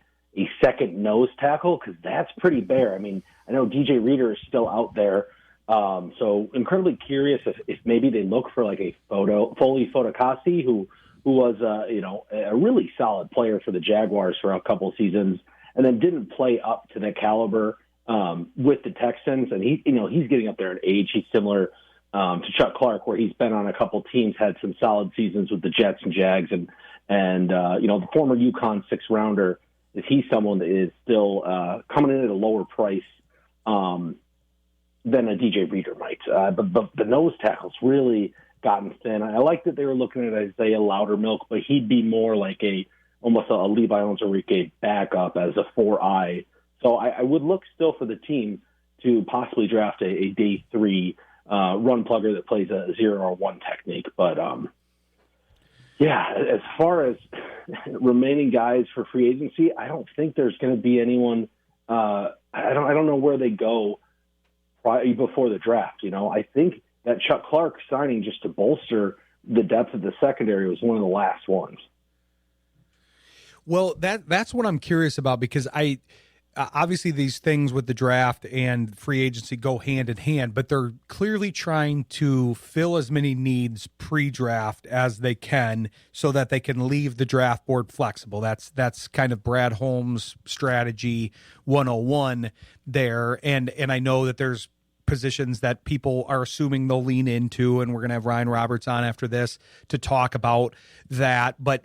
second nose tackle, because that's pretty bare. I mean, I know DJ Reader is still out there. So incredibly curious if maybe they look for like a Foley Fotokasi, who was a really solid player for the Jaguars for a couple of seasons, and then didn't play up to that caliber with the Texans. And he's getting up there in age. He's similar to Chuck Clark, where he's been on a couple teams, had some solid seasons with the Jets and Jags, and the former UConn 6-rounder. Is he someone that is still coming in at a lower price than a DJ Reader might? But the nose tackle's really gotten thin. I like that they were looking at Isaiah Loudermilk, but he'd be more like almost a Levi Onwuzurike backup as a 4-eye. So I would look still for the team to possibly draft a day 3 run plugger that plays a 0 or 1 technique. But as far as remaining guys for free agency, I don't think there's going to be anyone. I don't know where they go before the draft. I think that Chuck Clark signing just to bolster the depth of the secondary was one of the last ones. Well, that's what I'm curious about, because obviously these things with the draft and free agency go hand in hand, but they're clearly trying to fill as many needs pre-draft as they can so that they can leave the draft board flexible. That's kind of Brad Holmes' strategy 101 there. And I know that there's positions that people are assuming they'll lean into, and we're going to have Ryan Roberts on after this to talk about that. But,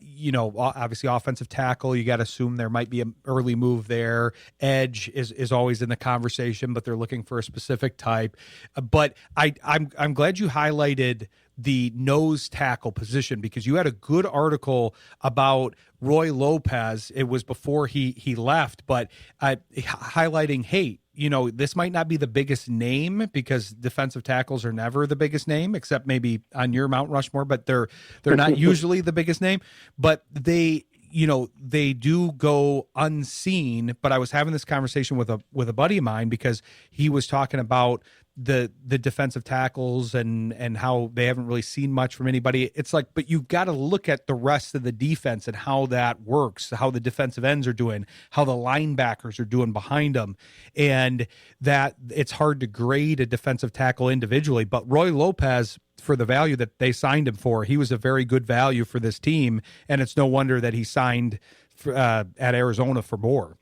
obviously offensive tackle, you got to assume there might be an early move there. Edge is always in the conversation, but they're looking for a specific type. But I'm glad you highlighted the nose tackle position, because you had a good article about Roy Lopez. It was before he left, but highlighting, hey, this might not be the biggest name, because defensive tackles are never the biggest name, except maybe on your Mount Rushmore, but they're not usually the biggest name. But they do go unseen. But I was having this conversation with a buddy of mine, because he was talking about the defensive tackles and how they haven't really seen much from anybody. It's like, but you've got to look at the rest of the defense and how that works, how the defensive ends are doing, how the linebackers are doing behind them, and that it's hard to grade a defensive tackle individually. But Roy Lopez, for the value that they signed him for, he was a very good value for this team, and it's no wonder that he signed at Arizona for more.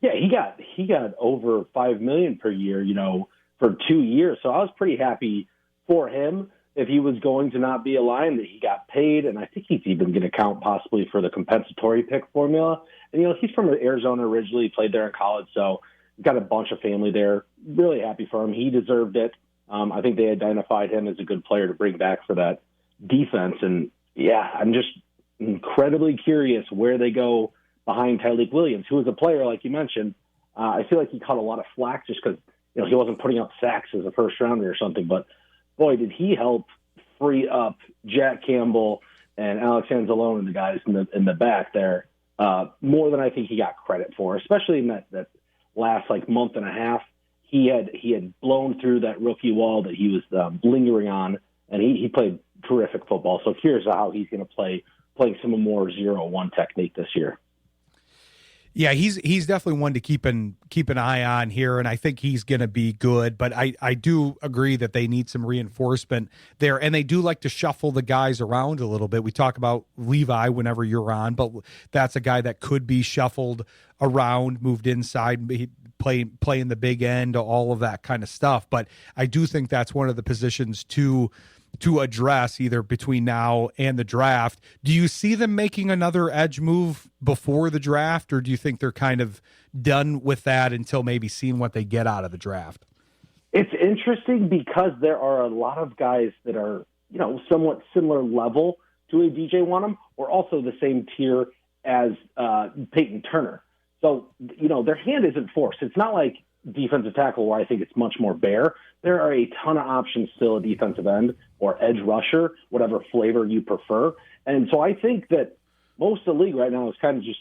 Yeah, he got over $5 million per year, for 2 years. So I was pretty happy for him if he was going to not be a Lion, that he got paid. And I think he's even going to count possibly for the compensatory pick formula. And, he's from Arizona originally, played there in college. So he's got a bunch of family there. Really happy for him. He deserved it. I think they identified him as a good player to bring back for that defense. And, yeah, I'm just incredibly curious where they go behind Tyleik Williams, who was a player, like you mentioned. I feel like he caught a lot of flack just because, he wasn't putting up sacks as a first rounder or something. But, boy, did he help free up Jack Campbell and Alex Anzalone and the guys in the back there more than I think he got credit for, especially in that last, month and a half. He had blown through that rookie wall that he was lingering on, and he played terrific football. So here's how he's going to playing some more 0-1 technique this year. Yeah, he's definitely one to keep an eye on here, and I think he's going to be good. But I do agree that they need some reinforcement there, and they do like to shuffle the guys around a little bit. We talk about Levi whenever you're on, but that's a guy that could be shuffled around, moved inside, playing the big end, all of that kind of stuff. But I do think that's one of the positions to address either between now and the draft. Do you see them making another edge move before the draft, or do you think they're kind of done with that until maybe seeing what they get out of the draft? It's interesting because there are a lot of guys that are, somewhat similar level to a DJ Wanham, or also the same tier as Peyton Turner. So, their hand isn't forced. It's not like defensive tackle where I think it's much more bare. There are a ton of options still at defensive end or edge rusher, whatever flavor you prefer. And so I think that most of the league right now is kind of just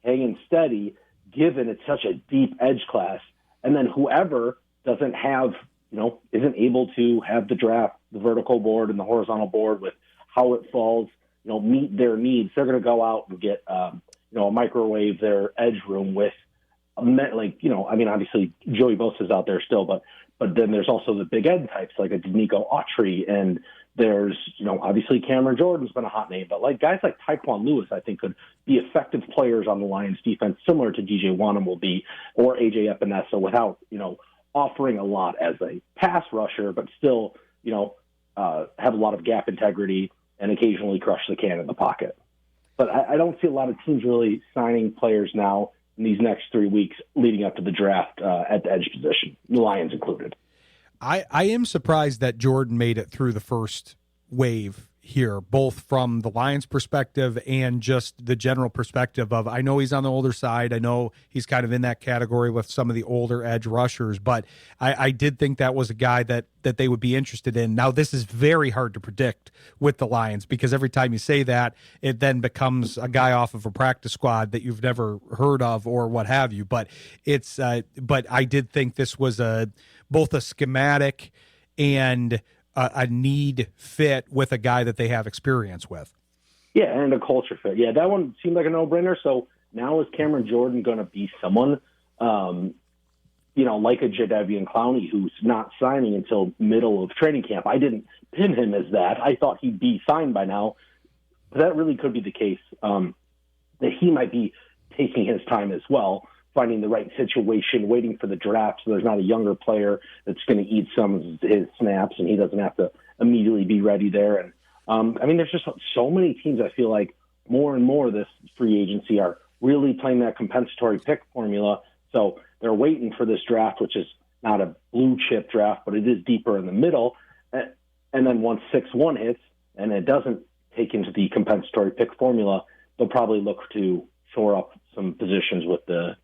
hanging steady, given it's such a deep edge class. And then whoever doesn't have, isn't able to have the draft, the vertical board and the horizontal board with how it falls, meet their needs, they're going to go out and get, a microwave their edge room with, obviously Joey Bosa's out there still, but then there's also the big end types like a Danico Autry, and there's, obviously Cameron Jordan's been a hot name, but like guys like Tyquan Lewis, I think could be effective players on the Lions defense, similar to DJ Wanham will be, or AJ Epinesa, without, offering a lot as a pass rusher, but still, have a lot of gap integrity and occasionally crush the can in the pocket. But I don't see a lot of teams really signing players now in these next 3 weeks leading up to the draft at the edge position, the Lions included. I am surprised that Jordan made it through the first wave here, both from the Lions perspective and just the general perspective of, I know he's on the older side. I know he's kind of in that category with some of the older edge rushers, but I did think that was a guy that they would be interested in. Now, this is very hard to predict with the Lions because every time you say that, it then becomes a guy off of a practice squad that you've never heard of or what have you. But but I did think this was both a schematic and a need fit with a guy that they have experience with. Yeah, and a culture fit. Yeah, that one seemed like a no-brainer. So now is Cameron Jordan going to be someone, like a Jadeveon Clowney, who's not signing until middle of training camp? I didn't pin him as that. I thought he'd be signed by now. But that really could be the case, that he might be taking his time as well, finding the right situation, waiting for the draft so there's not a younger player that's going to eat some of his snaps and he doesn't have to immediately be ready there. And there's just so many teams, I feel like more and more this free agency are really playing that compensatory pick formula. So they're waiting for this draft, which is not a blue chip draft, but it is deeper in the middle. And then once 6-1 hits and it doesn't take into the compensatory pick formula, they'll probably look to shore up some positions with the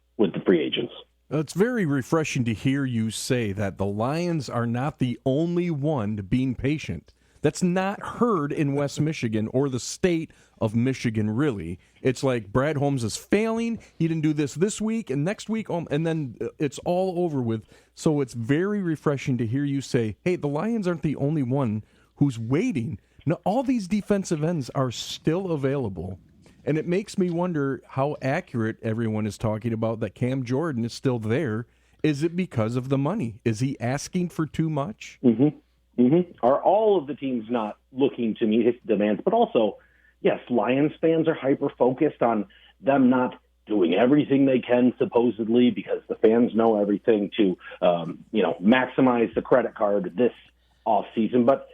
free agents. It's very refreshing to hear you say that the Lions are not the only one being patient. That's not heard in West Michigan or the state of Michigan, really. It's like Brad Holmes is failing. He didn't do this week and next week, and then it's all over with. So it's very refreshing to hear you say, hey, the Lions aren't the only one who's waiting. Now, all these defensive ends are still available. And it makes me wonder how accurate everyone is talking about that Cam Jordan is still there. Is it because of the money? Is he asking for too much? Mm-hmm. Mm-hmm. Are all of the teams not looking to meet his demands? But also, yes, Lions fans are hyper-focused on them not doing everything they can, supposedly, because the fans know everything to, maximize the credit card this offseason. But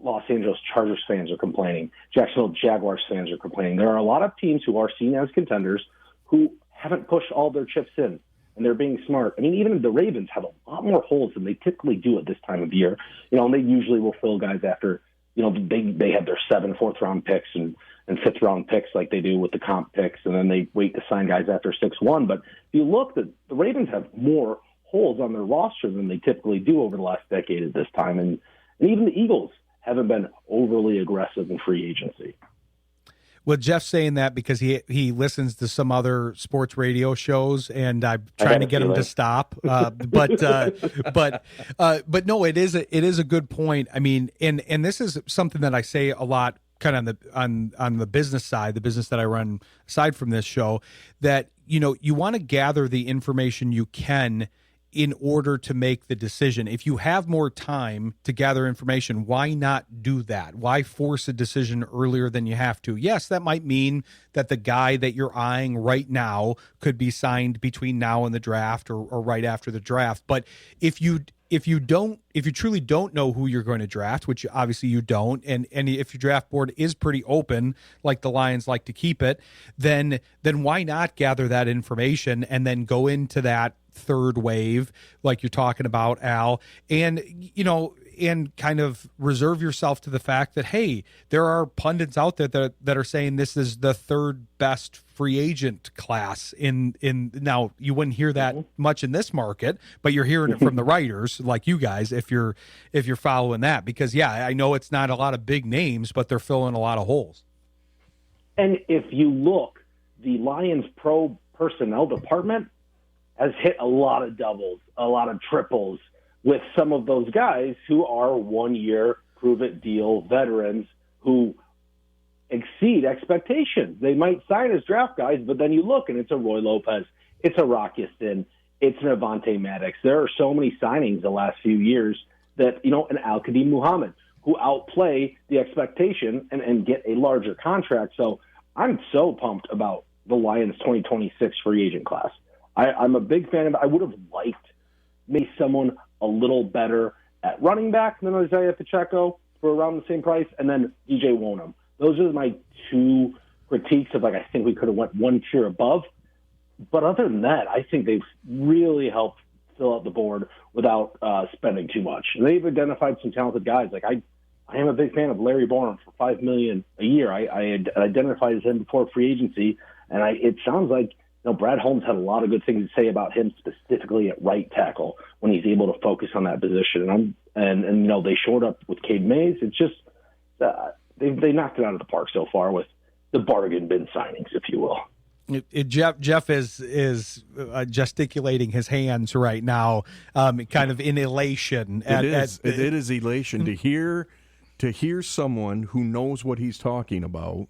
Los Angeles Chargers fans are complaining. Jacksonville Jaguars fans are complaining. There are a lot of teams who are seen as contenders who haven't pushed all their chips in, and they're being smart. Even the Ravens have a lot more holes than they typically do at this time of year. And they usually will fill guys after, they have their 7 fourth-round picks and 5th-round picks like they do with the comp picks, and then they wait to sign guys after 6-1. But if you look, the Ravens have more holes on their roster than they typically do over the last decade at this time. And even the Eagles haven't been overly aggressive in free agency. Well, Jeff's saying that because he listens to some other sports radio shows, and I'm trying to get him to stop. But no, it is a good point. I mean, and this is something that I say a lot, kind of on the business side, the business that I run aside from this show, that you want to gather the information you can in order to make the decision. If you have more time to gather information, why not do that? Why force a decision earlier than you have to? Yes, that might mean that the guy that you're eyeing right now could be signed between now and the draft or right after the draft. But if you truly don't know who you're going to draft, which obviously you don't, and if your draft board is pretty open, like the Lions like to keep it, then why not gather that information and then go into that third wave, like you're talking about, Al, and kind of reserve yourself to the fact that, hey, there are pundits out there that are saying this is the third best free agent class in now. You wouldn't hear that much in this market, but you're hearing it from the writers like you guys if you're following that, because I know it's not a lot of big names, but they're filling a lot of holes. And if you look, the Lions pro personnel department has hit a lot of doubles, a lot of triples with some of those guys who are 1-year prove-it deal veterans who exceed expectations. They might sign as draft guys, but then you look and it's a Roy Lopez, it's a Rockiston, it's an Avonte Maddox. There are so many signings the last few years that, an Al-Qadim Muhammad who outplay the expectation and get a larger contract. So I'm so pumped about the Lions 2026 free agent class. I'm a big fan of it. I would have liked maybe someone a little better at running back than Isaiah Pacheco for around the same price, and then DJ Wonham. Those are my two critiques of, I think we could have went one tier above. But other than that, I think they've really helped fill out the board without spending too much. And they've identified some talented guys. I am a big fan of Larry Borum for $5 million a year. I had identified him before free agency, and it sounds like Brad Holmes had a lot of good things to say about him, specifically at right tackle, when he's able to focus on that position. And they showed up with Cade Mays. It's just they knocked it out of the park so far with the bargain bin signings, if you will. Jeff is gesticulating his hands right now, kind of in elation. It is elation to hear someone who knows what he's talking about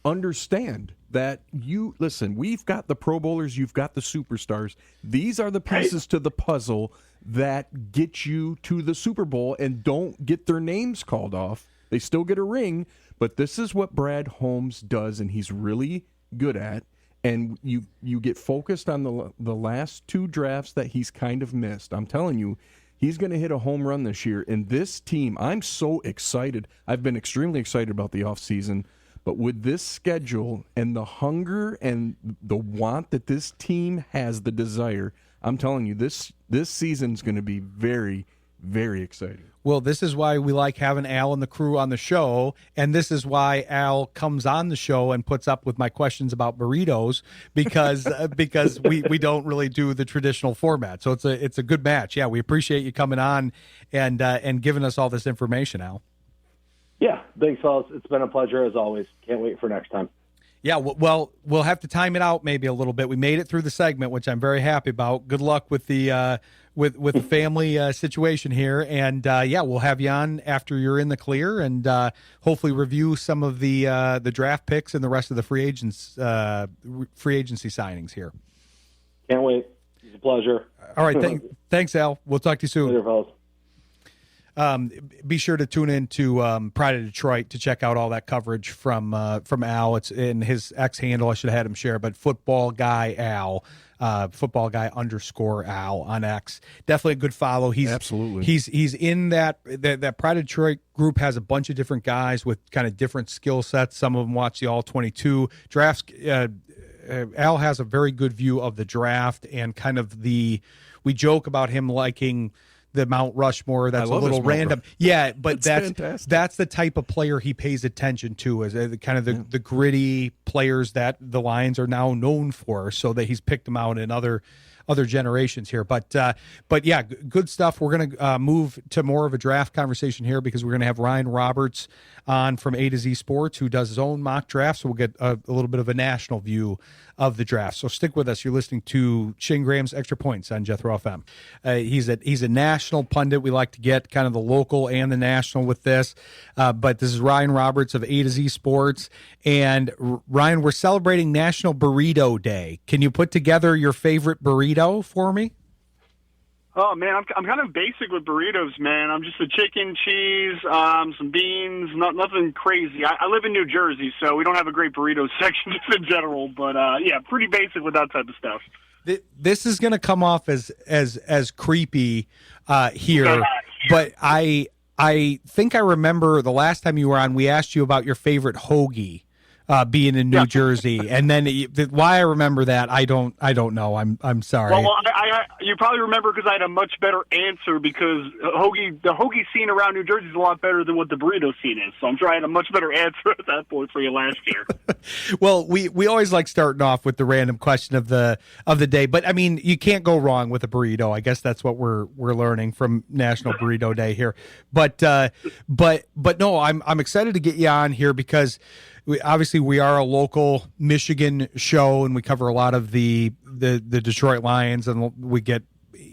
understand that we've got the Pro Bowlers, you've got the superstars. These are the pieces to the puzzle that get you to the Super Bowl and don't get their names called off. They still get a ring, but this is what Brad Holmes does, and he's really good at. And you get focused on the last two drafts that he's kind of missed. I'm telling you, he's going to hit a home run this year. And this team, I'm so excited. I've been extremely excited about the offseason. But with this schedule and the hunger and the want that this team has, the desire, I'm telling you, this season's going to be very, very exciting. Well, this is why we like having Al and the crew on the show, and this is why Al comes on the show and puts up with my questions about burritos, because we don't really do the traditional format. So it's a good match. Yeah, we appreciate you coming on and giving us all this information, Al. Yeah, thanks, fellas. It's been a pleasure as always. Can't wait for next time. Yeah, well, we'll have to time it out maybe a little bit. We made it through the segment, which I'm very happy about. Good luck with the with the family situation here, and we'll have you on after you're in the clear, and hopefully review some of the draft picks and the rest of the free agency signings here. Can't wait. It's a pleasure. All right, thanks, Al. We'll talk to you soon. Later, fellas. Be sure to tune in to Pride of Detroit to check out all that coverage from Al. It's in his X handle. I should have had him share, but Football Guy Al, Football Guy _Al on X. Definitely a good follow. Absolutely. He's in that Pride of Detroit group, has a bunch of different guys with kind of different skill sets. Some of them watch the All 22 drafts. Al has a very good view of the draft and kind of we joke about him liking the Mount Rushmore. That's a little random. Yeah, but that's the type of player he pays attention to, is kind of the gritty players that the Lions are now known for, so that he's picked them out in other other generations here. But yeah, good stuff. We're going to move to more of a draft conversation here because we're going to have Ryan Roberts on from A to Z Sports, who does his own mock draft. So we'll get a little bit of a national view of the draft. So stick with us. You're listening to Shayne Graham's Extra Points on Jethro FM. He's a national pundit. We like to get kind of the local and the national with this. But this is Ryan Roberts of A to Z Sports. And Ryan, we're celebrating National Burrito Day. Can you put together your favorite burrito for me? Oh, man, I'm kind of basic with burritos, man. I'm just a chicken, cheese, some beans, nothing crazy. I live in New Jersey, so we don't have a great burrito section just in general. But, yeah, pretty basic with that type of stuff. This is going to come off as creepy here, but I think I remember the last time you were on, we asked you about your favorite hoagie. Being in New Jersey, and then why I remember that I don't know. I'm sorry. Well, you probably remember because I had a much better answer because the hoagie scene around New Jersey is a lot better than what the burrito scene is. So I'm sure I had a much better answer at that point for you last year. Well, we always like starting off with the random question of the day, but I mean you can't go wrong with a burrito. I guess that's what we're learning from National Burrito Day here. But no, I'm excited to get you on here because. We are a local Michigan show, and we cover a lot of the Detroit Lions, and we get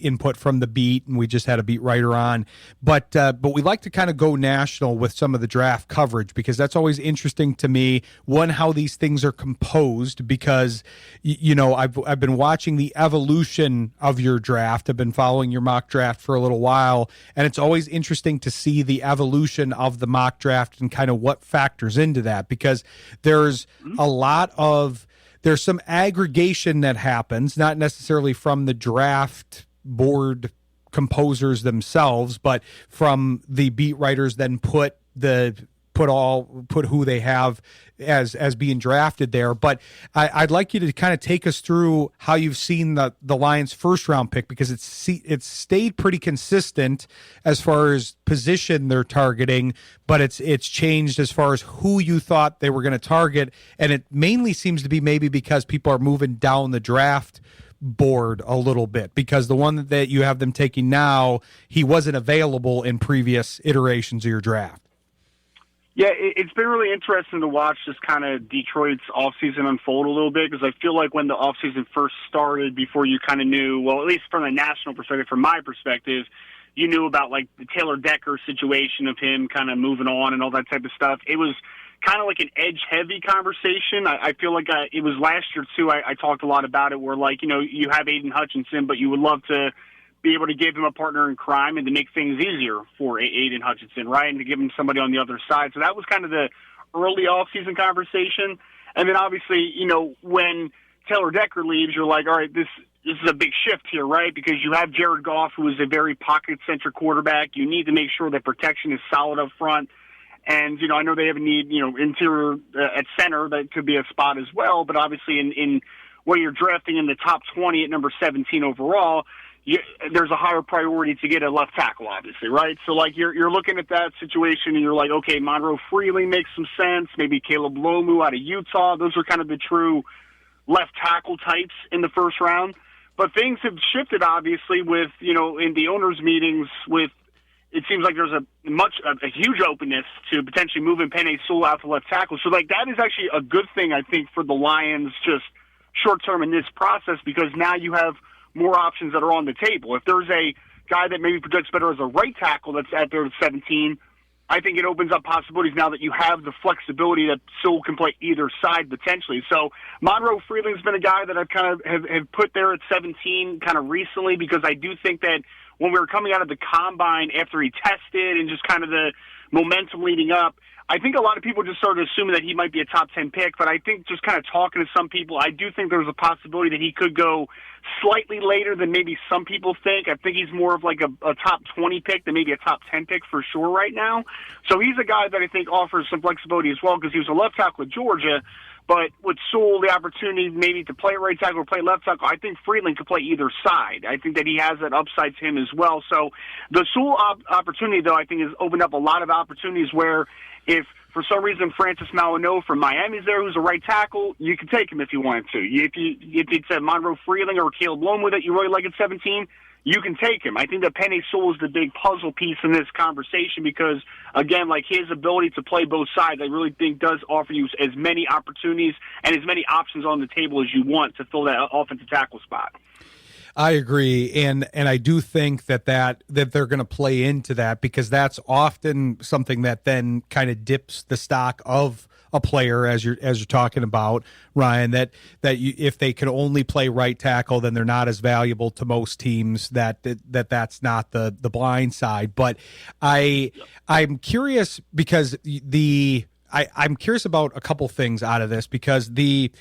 input from the beat, and we just had a beat writer on. But we like to kind of go national with some of the draft coverage because that's always interesting to me. One, how these things are composed because I've been watching the evolution of your draft. I've been following your mock draft for a little while, and it's always interesting to see the evolution of the mock draft and kind of what factors into that because there's some aggregation that happens, not necessarily from the draft board composers themselves, but from the beat writers then put who they have as being drafted there. But I'd like you to kind of take us through how you've seen the Lions first round pick because it's stayed pretty consistent as far as position they're targeting, but it's changed as far as who you thought they were going to target, and it mainly seems to be maybe because people are moving down the draft board a little bit because the one that you have them taking now, he wasn't available in previous iterations of your draft. Yeah, it's been really interesting to watch just kind of Detroit's offseason unfold a little bit because I feel like when the offseason first started, before you kind of knew, well, at least from a national perspective, from my perspective, you knew about like the Taylor Decker situation of him kind of moving on and all that type of stuff. It was kind of like an edge-heavy conversation. I feel like it was last year, too. I talked a lot about it where, like, you have Aiden Hutchinson, but you would love to be able to give him a partner in crime and to make things easier for Aiden Hutchinson, right, and to give him somebody on the other side. So that was kind of the early offseason conversation. And then, obviously, when Taylor Decker leaves, you're like, all right, this is a big shift here, right, because you have Jared Goff, who is a very pocket-centric quarterback. You need to make sure that protection is solid up front. And, I know they have a need, interior at center. That could be a spot as well. But obviously in where you're drafting in the top 20 at number 17 overall, there's a higher priority to get a left tackle, obviously, right? So, like, you're looking at that situation and you're like, okay, Monroe Freely makes some sense. Maybe Caleb Lomu out of Utah. Those are kind of the true left tackle types in the first round. But things have shifted, obviously, with, in the owners' meetings with, it seems like there's a huge openness to potentially moving Penei Sewell out to left tackle. So, like, that is actually a good thing, I think, for the Lions just short-term in this process because now you have more options that are on the table. If there's a guy that maybe projects better as a right tackle that's at there at 17, I think it opens up possibilities now that you have the flexibility that Sewell can play either side potentially. So Monroe Freeling's been a guy that I've kind of have put there at 17 kind of recently because I do think that when we were coming out of the combine after he tested and just kind of the momentum leading up, I think a lot of people just started assuming that he might be a top 10 pick, but I think just kind of talking to some people, I do think there's a possibility that he could go slightly later than maybe some people think. I think he's more of like a top 20 pick than maybe a top 10 pick for sure right now. So he's a guy that I think offers some flexibility as well because he was a left tackle with Georgia, but with Sewell, the opportunity maybe to play right tackle or play left tackle, I think Freeland could play either side. I think that he has that upside to him as well. So the Sewell opportunity, though, I think has opened up a lot of opportunities where if for some reason Francis Malino from Miami's there, who's a right tackle, you can take him if you wanted to. If it's a Monroe Freeling or Caleb Loma that you really like at 17, you can take him. I think that Penei Sewell is the big puzzle piece in this conversation because, again, like his ability to play both sides, I really think does offer you as many opportunities and as many options on the table as you want to fill that offensive tackle spot. I agree, and I do think that they're going to play into that because that's often something that then kind of dips the stock of a player as you're talking about, Ryan. That if they can only play right tackle, then they're not as valuable to most teams. That's not the blind side. But I'm curious because I'm curious about a couple things out of this because the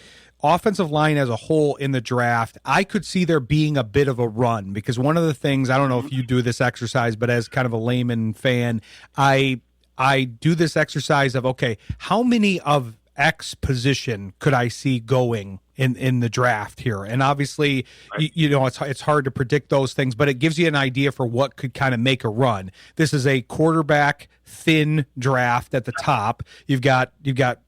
offensive line as a whole in the draft, I could see there being a bit of a run because one of the things, I don't know if you do this exercise, but as kind of a layman fan, I do this exercise of, okay, how many of X position could I see going in the draft here? And obviously, you know, it's hard to predict those things, but it gives you an idea for what could kind of make a run. This is a quarterback thin draft at the top. You've got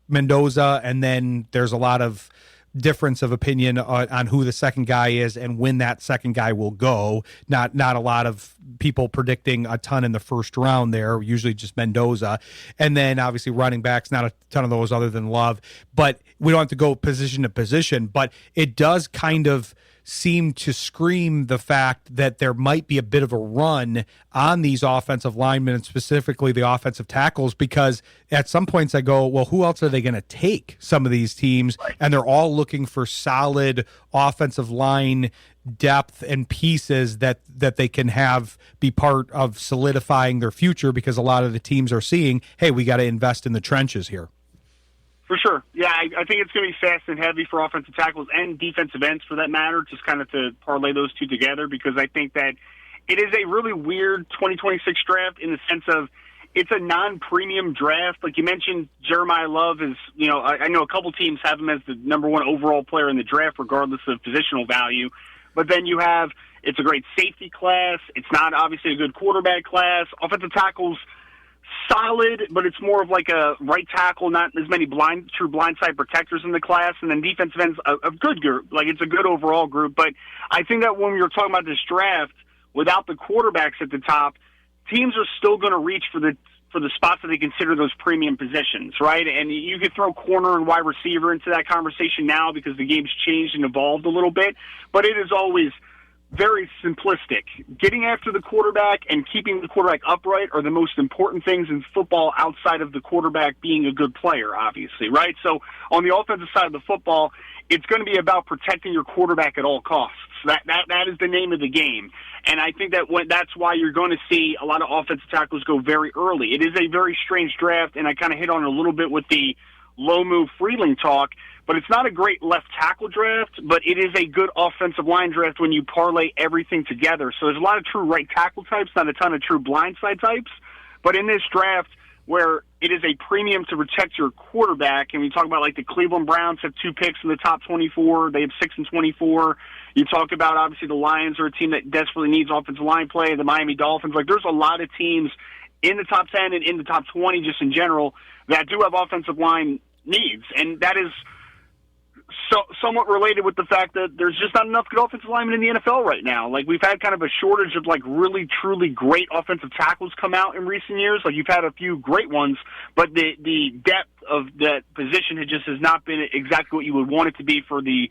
Mendoza, and then there's a lot of difference of opinion on who the second guy is and when that second guy will go. Not a lot of people predicting a ton in the first round there, usually just Mendoza. And then obviously running backs, not a ton of those other than Love. But we don't have to go position to position, but it does kind of seem to scream the fact that there might be a bit of a run on these offensive linemen and specifically the offensive tackles, because at some points I go, well, who else are they going to take, some of these teams? And they're all looking for solid offensive line depth and pieces that they can have be part of solidifying their future, because a lot of the teams are seeing, hey, we got to invest in the trenches here. For sure. Yeah, I think it's going to be fast and heavy for offensive tackles and defensive ends for that matter, just kind of to parlay those two together, because I think that it is a really weird 2026 draft in the sense of it's a non-premium draft. Like you mentioned, Jeremiah Love is, you know, I know a couple teams have him as the number one overall player in the draft regardless of positional value. But then you have, it's a great safety class. It's not obviously a good quarterback class. Offensive tackles, solid, but it's more of like a right tackle, not as many true blindside protectors in the class, and then defensive ends a good group. Like it's a good overall group. But I think that when we were talking about this draft, without the quarterbacks at the top, teams are still going to reach for the spots that they consider those premium positions, right? And you could throw corner and wide receiver into that conversation now because the game's changed and evolved a little bit, but it is always very simplistic. Getting after the quarterback and keeping the quarterback upright are the most important things in football outside of the quarterback being a good player, obviously, right? So on the offensive side of the football, it's going to be about protecting your quarterback at all costs. That is the name of the game. And I think that that's why you're going to see a lot of offensive tackles go very early. It is a very strange draft, and I kind of hit on it a little bit with the low-move Freeling talk, but it's not a great left tackle draft, but it is a good offensive line draft when you parlay everything together. So there's a lot of true right tackle types, not a ton of true blindside types. But in this draft, where it is a premium to protect your quarterback, and we talk about like the Cleveland Browns have 2 picks in the top 24, they have 6 and 24. You talk about obviously the Lions are a team that desperately needs offensive line play, the Miami Dolphins. Like there's a lot of teams in the top 10 and in the top 20 just in general that do have offensive line needs, and that is somewhat related with the fact that there's just not enough good offensive linemen in the NFL right now. Like we've had kind of a shortage of like really truly great offensive tackles come out in recent years. Like you've had a few great ones, but the depth of that position has not been exactly what you would want it to be for the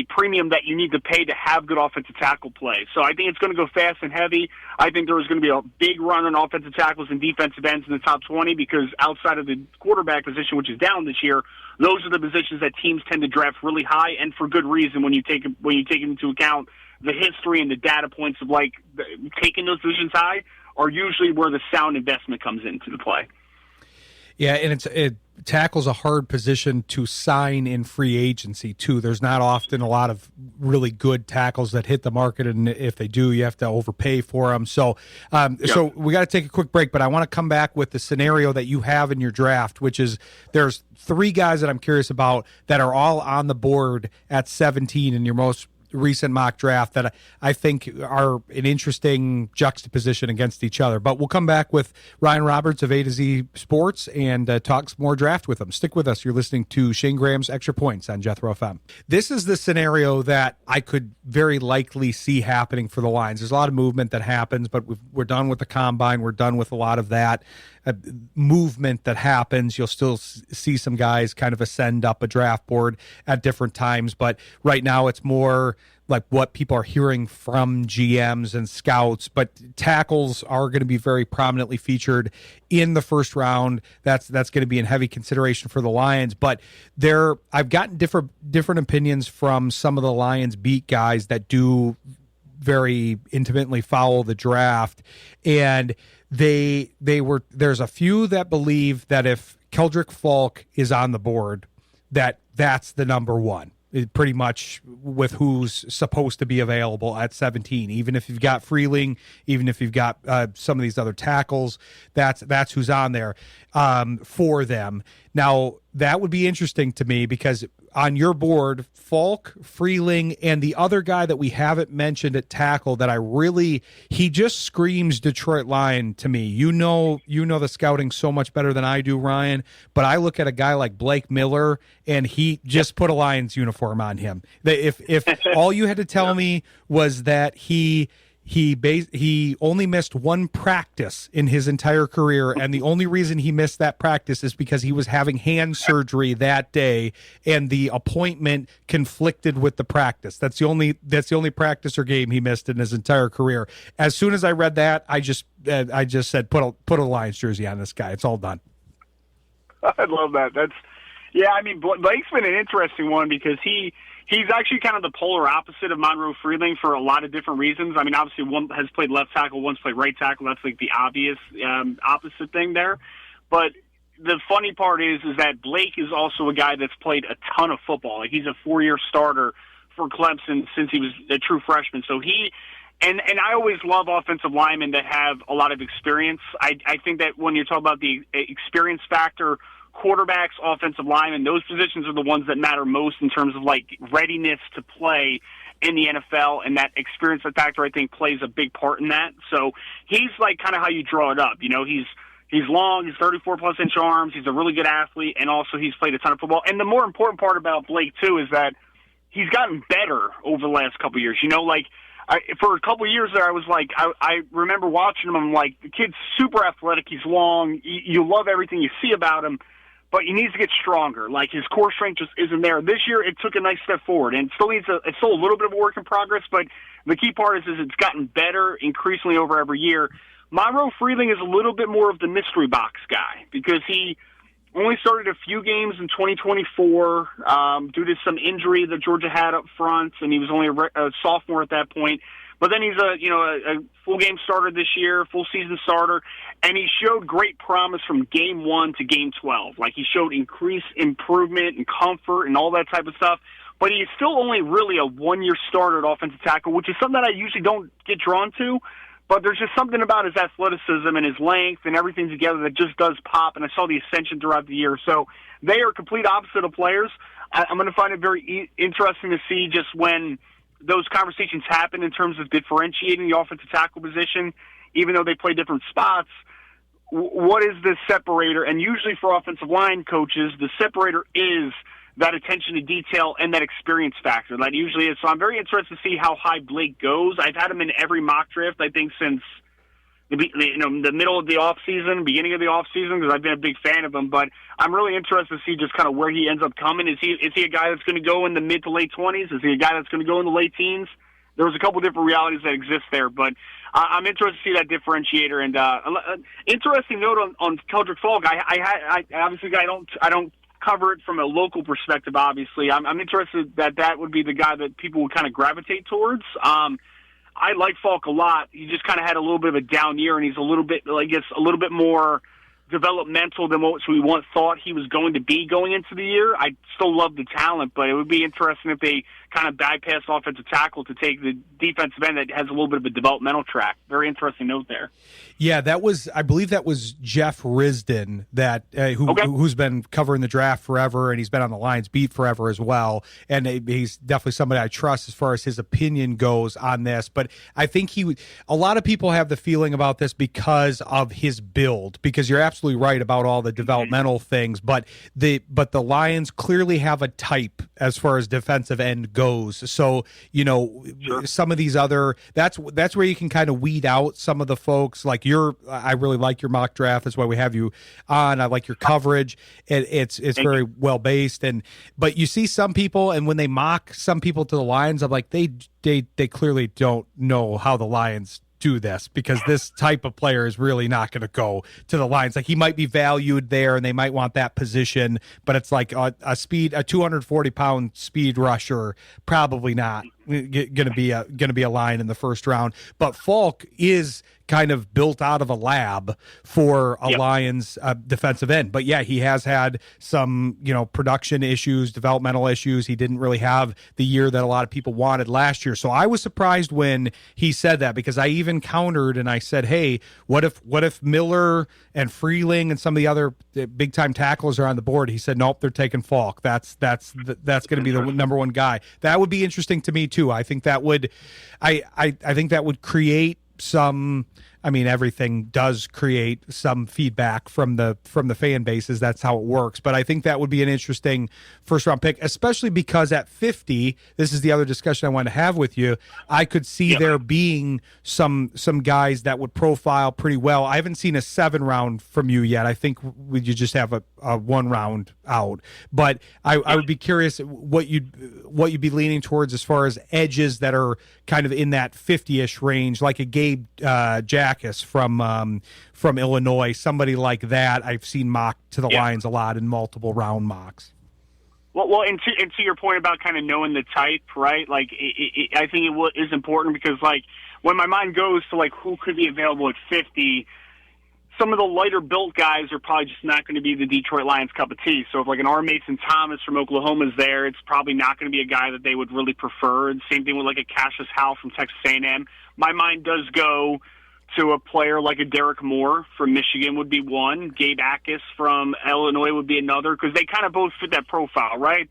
premium that you need to pay to have good offensive tackle play. So I think it's going to go fast and heavy. I think there is going to be a big run on offensive tackles and defensive ends in the top 20 because outside of the quarterback position, which is down this year, those are the positions that teams tend to draft really high, and for good reason when you take into account the history and the data points of like taking those positions high are usually where the sound investment comes into the play. Yeah, and it tackles a hard position to sign in free agency too. There's not often a lot of really good tackles that hit the market, and if they do, you have to overpay for them. So, so we got to take a quick break, but I want to come back with the scenario that you have in your draft, which is there's 3 guys that I'm curious about that are all on the board at 17 in your most recent mock draft that I think are an interesting juxtaposition against each other. But we'll come back with Ryan Roberts of A to Z Sports and talk some more draft with him. Stick with us. You're listening to Shayne Graham's Extra Points on Jethro FM. This is the scenario that I could very likely see happening for the Lions. There's a lot of movement that happens, but we're done with the combine. We're done with a lot of that movement that happens. You'll still see some guys kind of ascend up a draft board at different times, but right now it's more like what people are hearing from GMs and scouts. But tackles are going to be very prominently featured in the first round. That's going to be in heavy consideration for the Lions. But I've gotten different opinions from some of the Lions beat guys that do very intimately follow the draft, and there's a few that believe that if Keldrick Falk is on the board, that's the number one, pretty much with who's supposed to be available at 17. Even if you've got Freeling, even if you've got some of these other tackles, that's who's on there for them. Now, that would be interesting to me because on your board, Falk, Freeling, and the other guy that we haven't mentioned at tackle that he just screams Detroit Lion to me. You know the scouting so much better than I do, Ryan, but I look at a guy like Blake Miller and he just put a Lions uniform on him. If all you had to tell me was that he only missed one practice in his entire career, and the only reason he missed that practice is because he was having hand surgery that day, and the appointment conflicted with the practice. That's the only practice or game he missed in his entire career. As soon as I read that, I just said put a Lions jersey on this guy. It's all done. I love that. I mean, Blake's been an interesting one because he's actually kind of the polar opposite of Monroe Freeling for a lot of different reasons. I mean, obviously one has played left tackle, one's played right tackle. That's like the obvious opposite thing there. But the funny part is that Blake is also a guy that's played a ton of football. Like, he's a 4-year starter for Clemson since he was a true freshman. So and I always love offensive linemen that have a lot of experience. I think that when you talk about the experience factor, quarterbacks, offensive linemen, those positions are the ones that matter most in terms of like readiness to play in the NFL, and that experience factor I think plays a big part in that. So he's like kind of how you draw it up. You know, he's long, he's 34+ inch arms, he's a really good athlete, and also he's played a ton of football. And the more important part about Blake too is that he's gotten better over the last couple of years. You know, like for a couple of years there, I was like, I remember watching him. I'm like, the kid's super athletic, he's long, you love everything you see about him, but he needs to get stronger. Like, his core strength just isn't there. This year, it took a nice step forward, and it's still a little bit of a work in progress, but the key part is it's gotten better increasingly over every year. Monroe Freeling is a little bit more of the mystery box guy because he only started a few games in 2024 due to some injury that Georgia had up front, and he was only a sophomore at that point. But then he's a full game starter this year, full season starter, and he showed great promise from game 1 to game 12. Like, he showed increased improvement and comfort and all that type of stuff. But he is still only really a 1-year starter at offensive tackle, which is something that I usually don't get drawn to. But there's just something about his athleticism and his length and everything together that just does pop, and I saw the ascension throughout the year. So they are complete opposite of players. I'm going to find it very interesting to see just when those conversations happen in terms of differentiating the offensive tackle position, even though they play different spots. What is the separator? And usually for offensive line coaches, the separator is that attention to detail and that experience factor. That usually is. So I'm very interested to see how high Blake goes. I've had him in every mock draft, I think, since the middle of the offseason, beginning of the offseason, because I've been a big fan of him. But I'm really interested to see just kind of where he ends up coming. Is he a guy that's going to go in the mid to late 20s? Is he a guy that's going to go in the late teens? There's a couple different realities that exist there, but I'm interested to see that differentiator. And interesting note on Keldrick Falk. I obviously I don't cover it from a local perspective. Obviously, I'm interested that would be the guy that people would kind of gravitate towards. I like Falk a lot. He just kind of had a little bit of a down year, and he's a little bit more developmental than what we once thought he was going to be going into the year. I still love the talent, but it would be interesting if they kind of bypass offensive tackle to take the defensive end that has a little bit of a developmental track. Very interesting note there. Yeah, I believe that was Jeff Risdon who's been covering the draft forever, and he's been on the Lions beat forever as well. And he's definitely somebody I trust as far as his opinion goes on this. But I think a lot of people have the feeling about this because of his build, because you're absolutely right about all the developmental things. But the Lions clearly have a type as far as defensive end goes. So, some of these other, that's where you can kind of weed out some of the folks. Like I really like your mock draft. That's why we have you on. I like your coverage. It's very well based. But you see some people, and when they mock some people to the Lions, I'm like, they clearly don't know how the Lions do this, because this type of player is really not going to go to the Lions. Like, he might be valued there and they might want that position, but it's like a 240-pound speed rusher, probably not going to be a Lion in the first round. But Falk is kind of built out of a lab for a Lions defensive end. But yeah, he has had some, production issues, developmental issues. He didn't really have the year that a lot of people wanted last year. So I was surprised when he said that, because I even countered and I said, hey, what if Miller and Freeling and some of the other big time tacklers are on the board? He said, nope, they're taking Falk. That's going to be the number one guy. That would be interesting to me too. I think that would, I think that would create some. I mean, everything does create some feedback from the fan bases. That's how it works. But I think that would be an interesting first-round pick, especially because at 50, this is the other discussion I want to have with you, I could see there being some guys that would profile pretty well. I haven't seen a 7-round from you yet. I think you just have a 1-round out. But I would be curious what you'd be leaning towards as far as edges that are kind of in that 50-ish range, like a Gabe Jackus from Illinois, somebody like that. I've seen mocked to the Lions a lot in multiple round mocks. Well, and to your point about kind of knowing the type, right? Like, I think it is important, because, like, when my mind goes to, like, who could be available at 50, some of the lighter built guys are probably just not going to be the Detroit Lions cup of tea. So if, like, an R. Mason Thomas from Oklahoma is there, it's probably not going to be a guy that they would really prefer. And same thing with, like, a Cassius Howell from Texas A&M. My mind does go to a player like a Derek Moore from Michigan would be one. Gabe Jackus from Illinois would be another, because they kind of both fit that profile, right?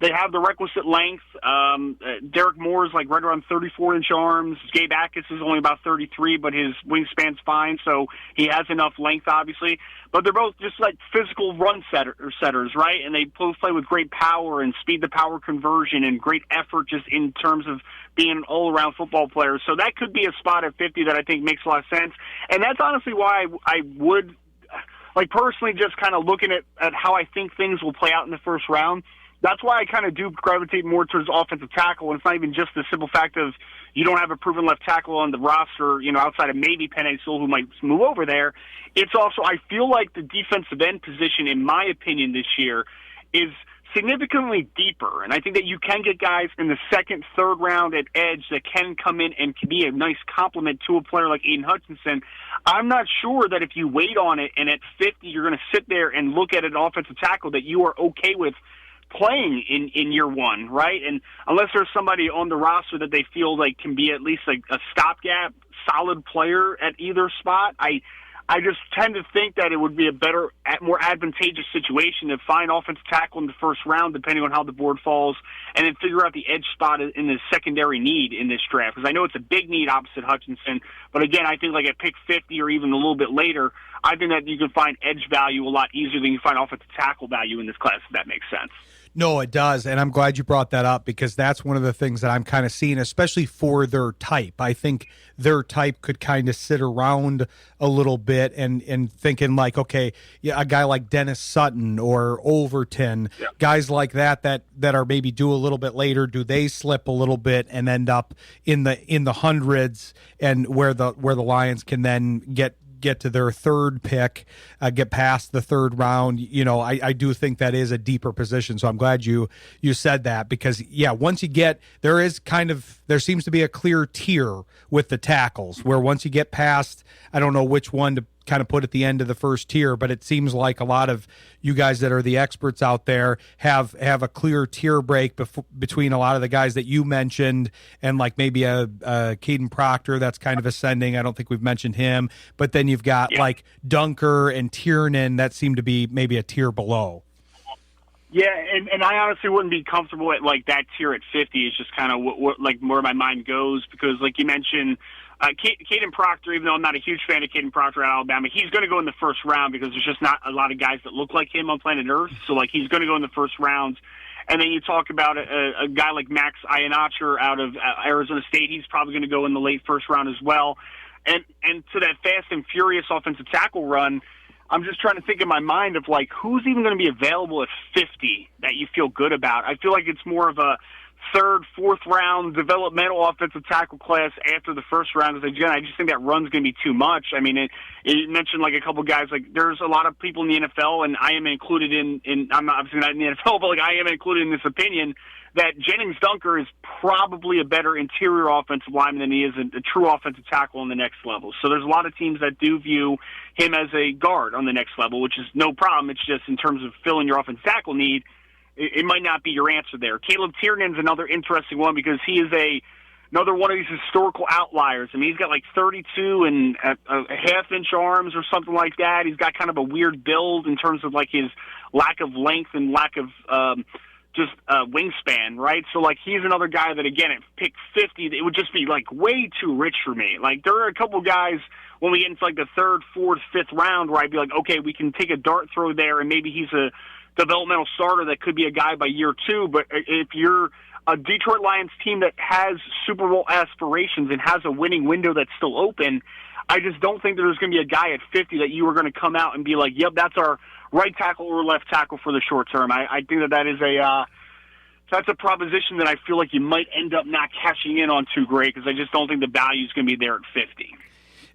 They have the requisite length. Derek Moore is like right around 34-inch arms. Gabe Jackus is only about 33, but his wingspan's fine, so he has enough length, obviously. But they're both just like physical run setters, right? And they both play with great power and speed-to-power conversion and great effort just in terms of being an all-around football player. So that could be a spot at 50 that I think makes a lot of sense. And that's honestly why I would, like, personally, just kind of looking at how I think things will play out in the first round, that's why I kind of do gravitate more towards offensive tackle. And it's not even just the simple fact of you don't have a proven left tackle on the roster, outside of maybe Penei Sewell, who might move over there. It's also, I feel like the defensive end position, in my opinion, this year is significantly deeper. And I think that you can get guys in the second, third round at edge that can come in and can be a nice complement to a player like Aiden Hutchinson. I'm not sure that if you wait on it and at 50 you're going to sit there and look at an offensive tackle that you are okay with playing in year one, right? And unless there's somebody on the roster that they feel like can be at least like a stopgap, solid player at either spot, I just tend to think that it would be a better, more advantageous situation to find offensive tackle in the first round, depending on how the board falls, and then figure out the edge spot in the secondary need in this draft. Because I know it's a big need opposite Hutchinson, but again, I think like at pick 50 or even a little bit later, I think that you can find edge value a lot easier than you find offensive tackle value in this class, if that makes sense. No, it does, and I'm glad you brought that up, because that's one of the things that I'm kind of seeing, especially for their type. I think their type could kind of sit around a little bit and thinking like, okay, yeah, a guy like Dennis Sutton or Overton, guys like that are maybe due a little bit later. Do they slip a little bit and end up in the hundreds, and where the Lions can then get to their third pick, get past the third round? I do think that is a deeper position. So I'm glad you said that, because once you get, there seems to be a clear tier with the tackles, where once you get past, I don't know which one kind of put at the end of the first tier, but it seems like a lot of you guys that are the experts out there have a clear tier break between a lot of the guys that you mentioned and like maybe a Caden Proctor that's kind of ascending. I don't think we've mentioned him, but then you've got like Dunker and Tiernan that seem to be maybe a tier below. Yeah, and I honestly wouldn't be comfortable at like that tier at 50. It's just kind of what like where my mind goes, because like you mentioned, Caden Proctor, even though I'm not a huge fan of Caden Proctor at Alabama, he's going to go in the first round because there's just not a lot of guys that look like him on planet Earth. So, like, he's going to go in the first round. And then you talk about a guy like Max Ionacher out of Arizona State. He's probably going to go in the late first round as well. And to that fast and furious offensive tackle run, I'm just trying to think in my mind of, like, who's even going to be available at 50 that you feel good about. I feel like it's more of a third, fourth round developmental offensive tackle class after the first round. Again, I just think that run's going to be too much. I mean, it mentioned like a couple guys, like there's a lot of people in the NFL, and I am included in I'm obviously not in the NFL, but like I am included in this opinion that Jennings Dunker is probably a better interior offensive lineman than he is a true offensive tackle on the next level. So there's a lot of teams that do view him as a guard on the next level, which is no problem. It's just in terms of filling your offensive tackle need, it might not be your answer there. Caleb Tiernan's another interesting one because he is another one of these historical outliers. I mean, he's got like 32 and a half-inch arms or something like that. He's got kind of a weird build in terms of like his lack of length and lack of wingspan, right? So like he's another guy that, again, at pick 50, it would just be like way too rich for me. Like there are a couple guys when we get into like the third, fourth, fifth round where I'd be like, okay, we can take a dart throw there and maybe he's a developmental starter that could be a guy by year 2. But if you're a Detroit Lions team that has Super Bowl aspirations and has a winning window that's still open, I just don't think there's going to be a guy at 50 that you are going to come out and be like, yep, that's our right tackle or left tackle for the short term. I think that is that's a proposition that I feel like you might end up not cashing in on too great because I just don't think the value is going to be there at 50.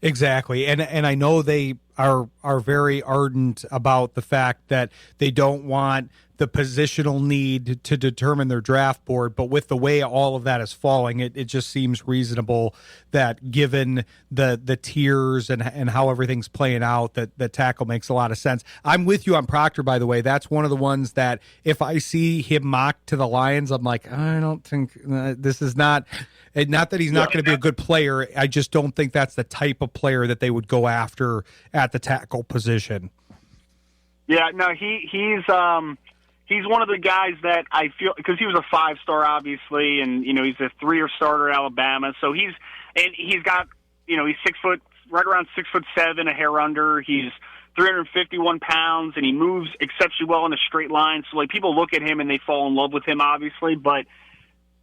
Exactly. And I know they are very ardent about the fact that they don't want the positional need to determine their draft board, but with the way all of that is falling, it just seems reasonable that given the tiers and how everything's playing out, that tackle makes a lot of sense. I'm with you on Proctor, by the way. That's one of the ones that if I see him mocked to the Lions, I'm like, I don't think this is not that he's not going to be a good player. I just don't think that's the type of player that they would go after at the tackle position. Yeah, no, he's one of the guys that I feel, because he was a 5-star, obviously, and he's a 3-year starter at Alabama. So he's got he's 6 foot, right around 6'7", a hair under. He's 351 pounds, and he moves exceptionally well in a straight line. So like people look at him and they fall in love with him, obviously. But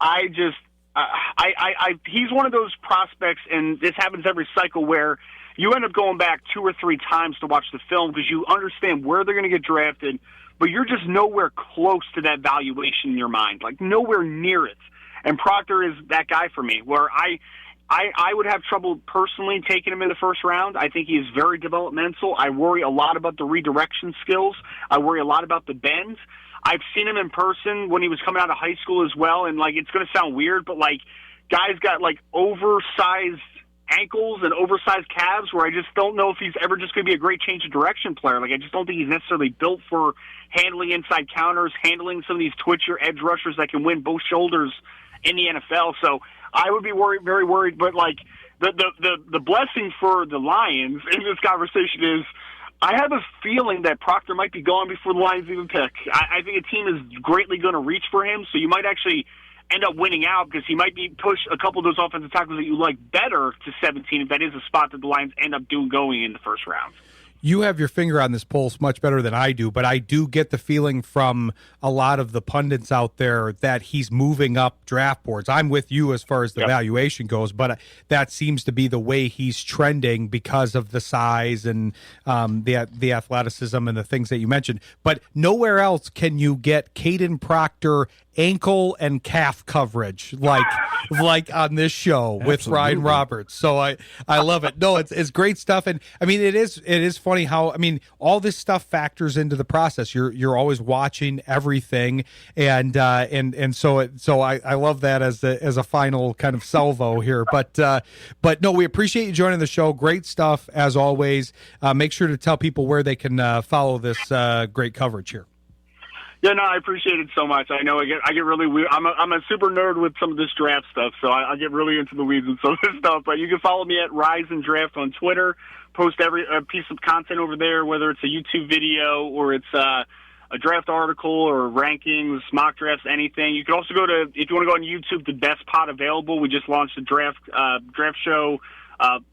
I just he's one of those prospects, and this happens every cycle where you end up going back 2 or 3 times to watch the film because you understand where they're going to get drafted, but you're just nowhere close to that valuation in your mind, like nowhere near it. And Proctor is that guy for me, where I would have trouble personally taking him in the first round. I think he is very developmental. I worry a lot about the redirection skills. I worry a lot about the bends. I've seen him in person when he was coming out of high school as well, and like it's going to sound weird, but like guys got like oversized ankles and oversized calves where I just don't know if he's ever just going to be a great change of direction player. Like I just don't think he's necessarily built for handling inside counters, handling some of these twitcher edge rushers that can win both shoulders in the NFL. So I would be very worried. But like the blessing for the Lions in this conversation is I have a feeling that Proctor might be gone before the Lions even pick. I think a team is greatly going to reach for him, so you might actually end up winning out because he might be push a couple of those offensive tackles that you like better to 17 if that is a spot that the Lions end up going in the first round. You have your finger on this pulse much better than I do, but I do get the feeling from a lot of the pundits out there that he's moving up draft boards. I'm with you as far as the valuation goes, but that seems to be the way he's trending because of the size and the athleticism and the things that you mentioned. But nowhere else can you get Caden Proctor ankle and calf coverage like on this show with Ryan Roberts. So I love it. No, it's great stuff. And I mean, it is funny how, I mean, all this stuff factors into the process. You're always watching everything, and so I love that as a final kind of salvo here. But no, we appreciate you joining the show. Great stuff as always. Make sure to tell people where they can follow this great coverage here. Yeah, no, I appreciate it so much. I know I get really weird. I'm a super nerd with some of this draft stuff, so I get really into the weeds and some of this stuff. But you can follow me at Rise and Draft on Twitter. Post every piece of content over there, whether it's a YouTube video or it's a draft article or rankings, mock drafts, anything. You can also if you want to go on YouTube, the best pod available. We just launched a draft show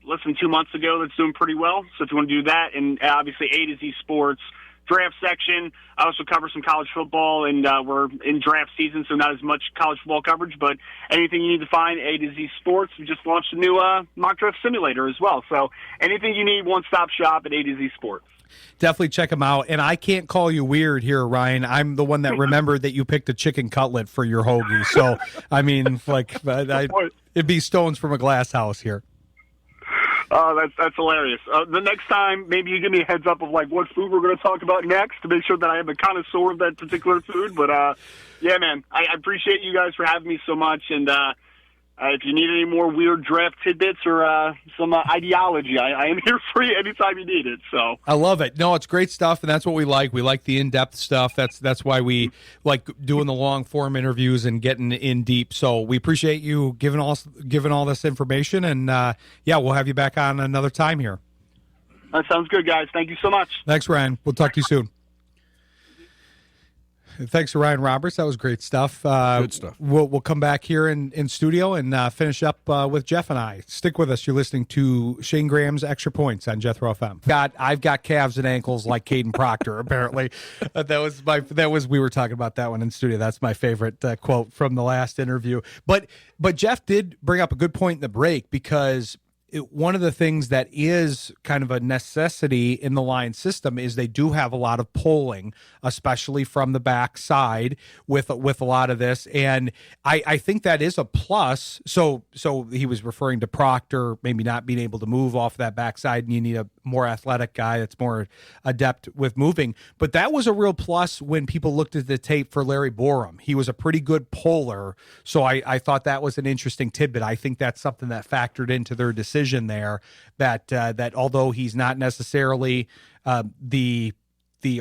less than 2 months ago that's doing pretty well. So if you want to do that, and obviously A to Z Sports draft section. I also cover some college football, and we're in draft season, so not as much college football coverage, but anything you need to find, A to Z Sports. We just launched a new mock draft simulator as well. So anything you need, one-stop shop at A to Z Sports. Definitely check them out. And I can't call you weird here, Ryan. I'm the one that remembered that you picked a chicken cutlet for your hoagie. So, I mean, it'd be stones from a glass house here. Oh, that's hilarious. The next time, maybe you give me a heads up of like what food we're going to talk about next to make sure that I am a connoisseur of that particular food. But yeah, man, I appreciate you guys for having me so much. And if you need any more weird draft tidbits or some ideology, I am here for you anytime you need it. So I love it. No, it's great stuff, and that's what we like. We like the in-depth stuff. That's why we like doing the long-form interviews and getting in deep. So we appreciate you giving all this information, and yeah, we'll have you back on another time here. That sounds good, guys. Thank you so much. Thanks, Ryan. We'll talk to you soon. Thanks to Ryan Roberts. That was great stuff. Good stuff. We'll come back here in studio and finish up with Jeff and I. Stick with us. You're listening to Shayne Graham's Extra Points on Jethro FM. I've got calves and ankles like Caden Proctor. Apparently, we were talking about that one in studio. That's my favorite quote from the last interview. But Jeff did bring up a good point in the break, because one of the things that is kind of a necessity in the Lions system is they do have a lot of polling, especially from the backside with a lot of this. And I think that is a plus. So he was referring to Proctor maybe not being able to move off that backside, and you need a more athletic guy that's more adept with moving. But that was a real plus when people looked at the tape for Larry Borum. He was a pretty good poller. So I thought that was an interesting tidbit. I think that's something that factored into their decision there, that although he's not necessarily the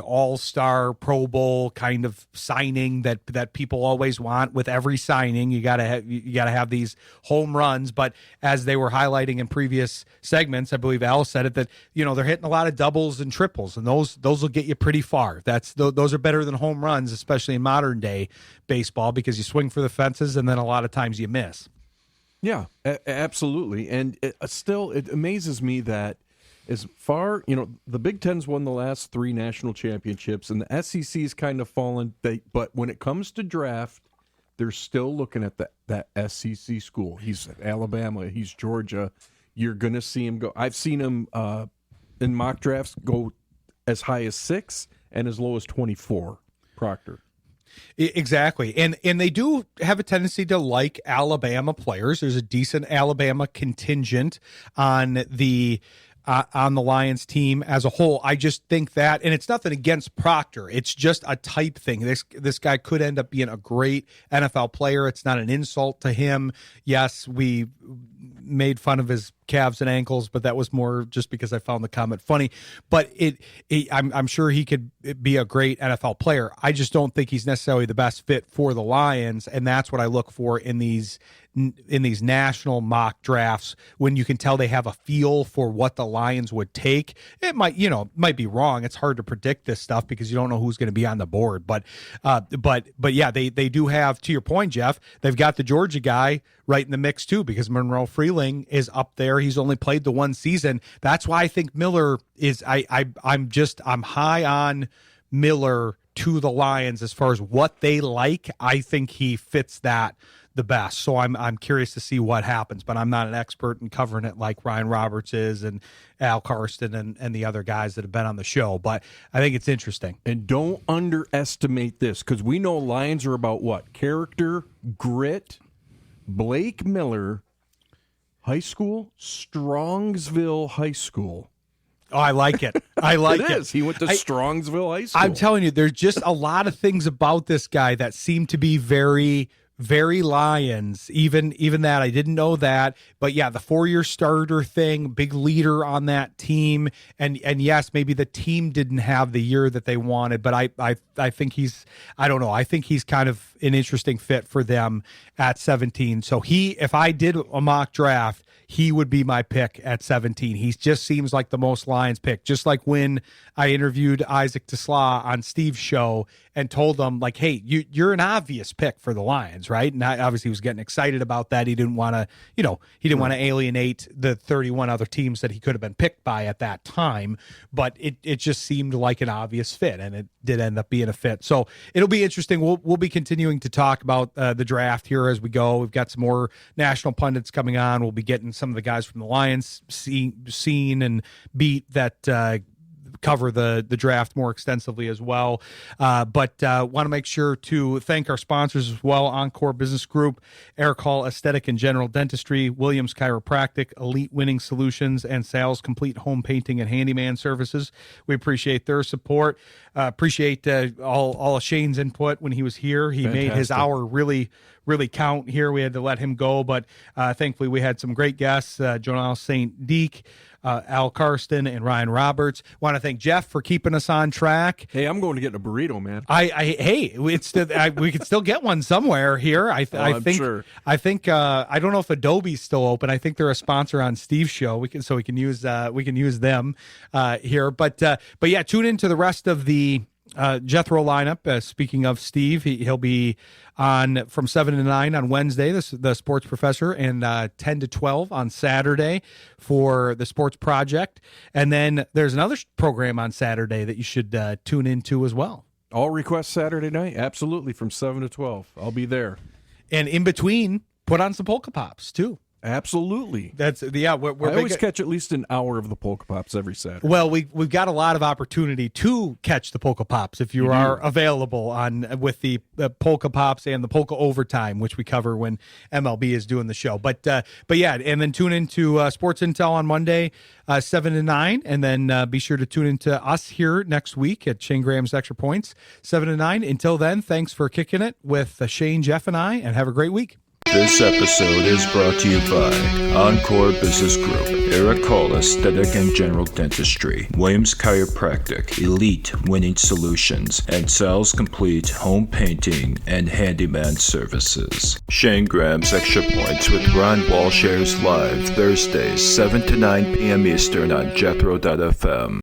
all-star Pro Bowl kind of signing that people always want with every signing, you gotta have these home runs. But as they were highlighting in previous segments, I believe Al said it, that they're hitting a lot of doubles and triples, and those will get you pretty far. Those are better than home runs, especially in modern day baseball, because you swing for the fences and then a lot of times you miss. Yeah, absolutely. And it amazes me that as far, the Big Ten's won the last 3 national championships, and the SEC's kind of fallen. But when it comes to draft, they're still looking at that SEC school. He's at Alabama. He's Georgia. You're going to see him go. I've seen him in mock drafts go as high as 6 and as low as 24, Proctor. Exactly. And they do have a tendency to like Alabama players. There's a decent Alabama contingent on the Lions team as a whole. I just think that, and it's nothing against Proctor, it's just a type thing. This guy could end up being a great NFL player. It's not an insult to him. Yes, we made fun of his calves and ankles, but that was more just because I found the comment funny. But I'm sure he could be a great NFL player. I just don't think he's necessarily the best fit for the Lions, and that's what I look for in these national mock drafts, when you can tell they have a feel for what the Lions would take. It might be wrong. It's hard to predict this stuff because you don't know who's going to be on the board. But yeah, they do have, to your point, Jeff, they've got the Georgia guy right in the mix too, because Monroe Freeling is up there. He's only played the one season. That's why I think Miller is. I'm high on Miller to the Lions as far as what they like. I think he fits that the best. So I'm curious to see what happens, but I'm not an expert in covering it like Ryan Roberts is and Al Karsten and the other guys that have been on the show. But I think it's interesting. And don't underestimate this, because we know Lions are about what? Character, grit. Blake Miller, high school, Strongsville High School. Oh, I like it. I like it. It is. He went to Strongsville High School. I'm telling you, there's just a lot of things about this guy that seem to be very, very Lions. Even that, I didn't know that. But yeah, the 4-year starter thing, big leader on that team. And yes, maybe the team didn't have the year that they wanted, but I think I don't know. I think he's kind of an interesting fit for them at 17. So if I did a mock draft, he would be my pick at 17. He just seems like the most Lions pick. Just like when I interviewed Isaac TeSlaa on Steve's show and told him, like, hey, you're an obvious pick for the Lions, right? And obviously he was getting excited about that. He didn't want to, want to alienate the 31 other teams that he could have been picked by at that time. But it just seemed like an obvious fit, and it did end up being a fit. So it'll be interesting. We'll be continuing to talk about the draft here as we go. We've got some more national pundits coming on. We'll be getting some of the guys from the Lions scene and beat that cover the draft more extensively as well. But want to make sure to thank our sponsors as well: Encore Business Group, Eric Hall Aesthetic and General Dentistry, Williams Chiropractic, Elite Winning Solutions, and Sal's Complete Home Painting and Handyman Services. We appreciate their support. Appreciate all of Shayne's input when he was here. He made his hour really count here. We had to let him go, but thankfully we had some great guests, Jonal Saint-Dic, Al Karsten, and Ryan Roberts. Want to thank Jeff for keeping us on track. Hey, I'm going to get a burrito, man. We could still get one somewhere here. I think. Sure. I think. I don't know if Adobe's still open. I think they're a sponsor on Steve's show. We can use them here. But yeah, tune into the rest of the Jethro lineup. Speaking of Steve, he'll be on from 7 to 9 on Wednesday, the Sports Professor, and 10 to 12 on Saturday for the Sports Project. And then there's another program on Saturday that you should tune into as well. All requests Saturday night? Absolutely, from 7 to 12. I'll be there. And in between, put on some Polka Pops, too. Absolutely. I always catch at least an hour of the Polka Pops every Saturday. Well, we've got a lot of opportunity to catch the Polka Pops if you are available with the Polka Pops and the Polka Overtime, which we cover when MLB is doing the show. But yeah, and then tune into Sports Intel on Monday, 7 to 9, and then be sure to tune into us here next week at Shayne Graham's Extra Points, 7 to 9. Until then, thanks for kicking it with Shane, Jeff, and I, and have a great week. This episode is brought to you by Encore Business Group, Eric Hall Aesthetic and General Dentistry, Williams Chiropractic, Elite Winning Solutions, and Sal's Complete Home Painting and Handyman Services. Shayne Graham's Extra Points with Ron Walsh airs live Thursdays, 7 to 9 p.m. Eastern on Jethro.fm.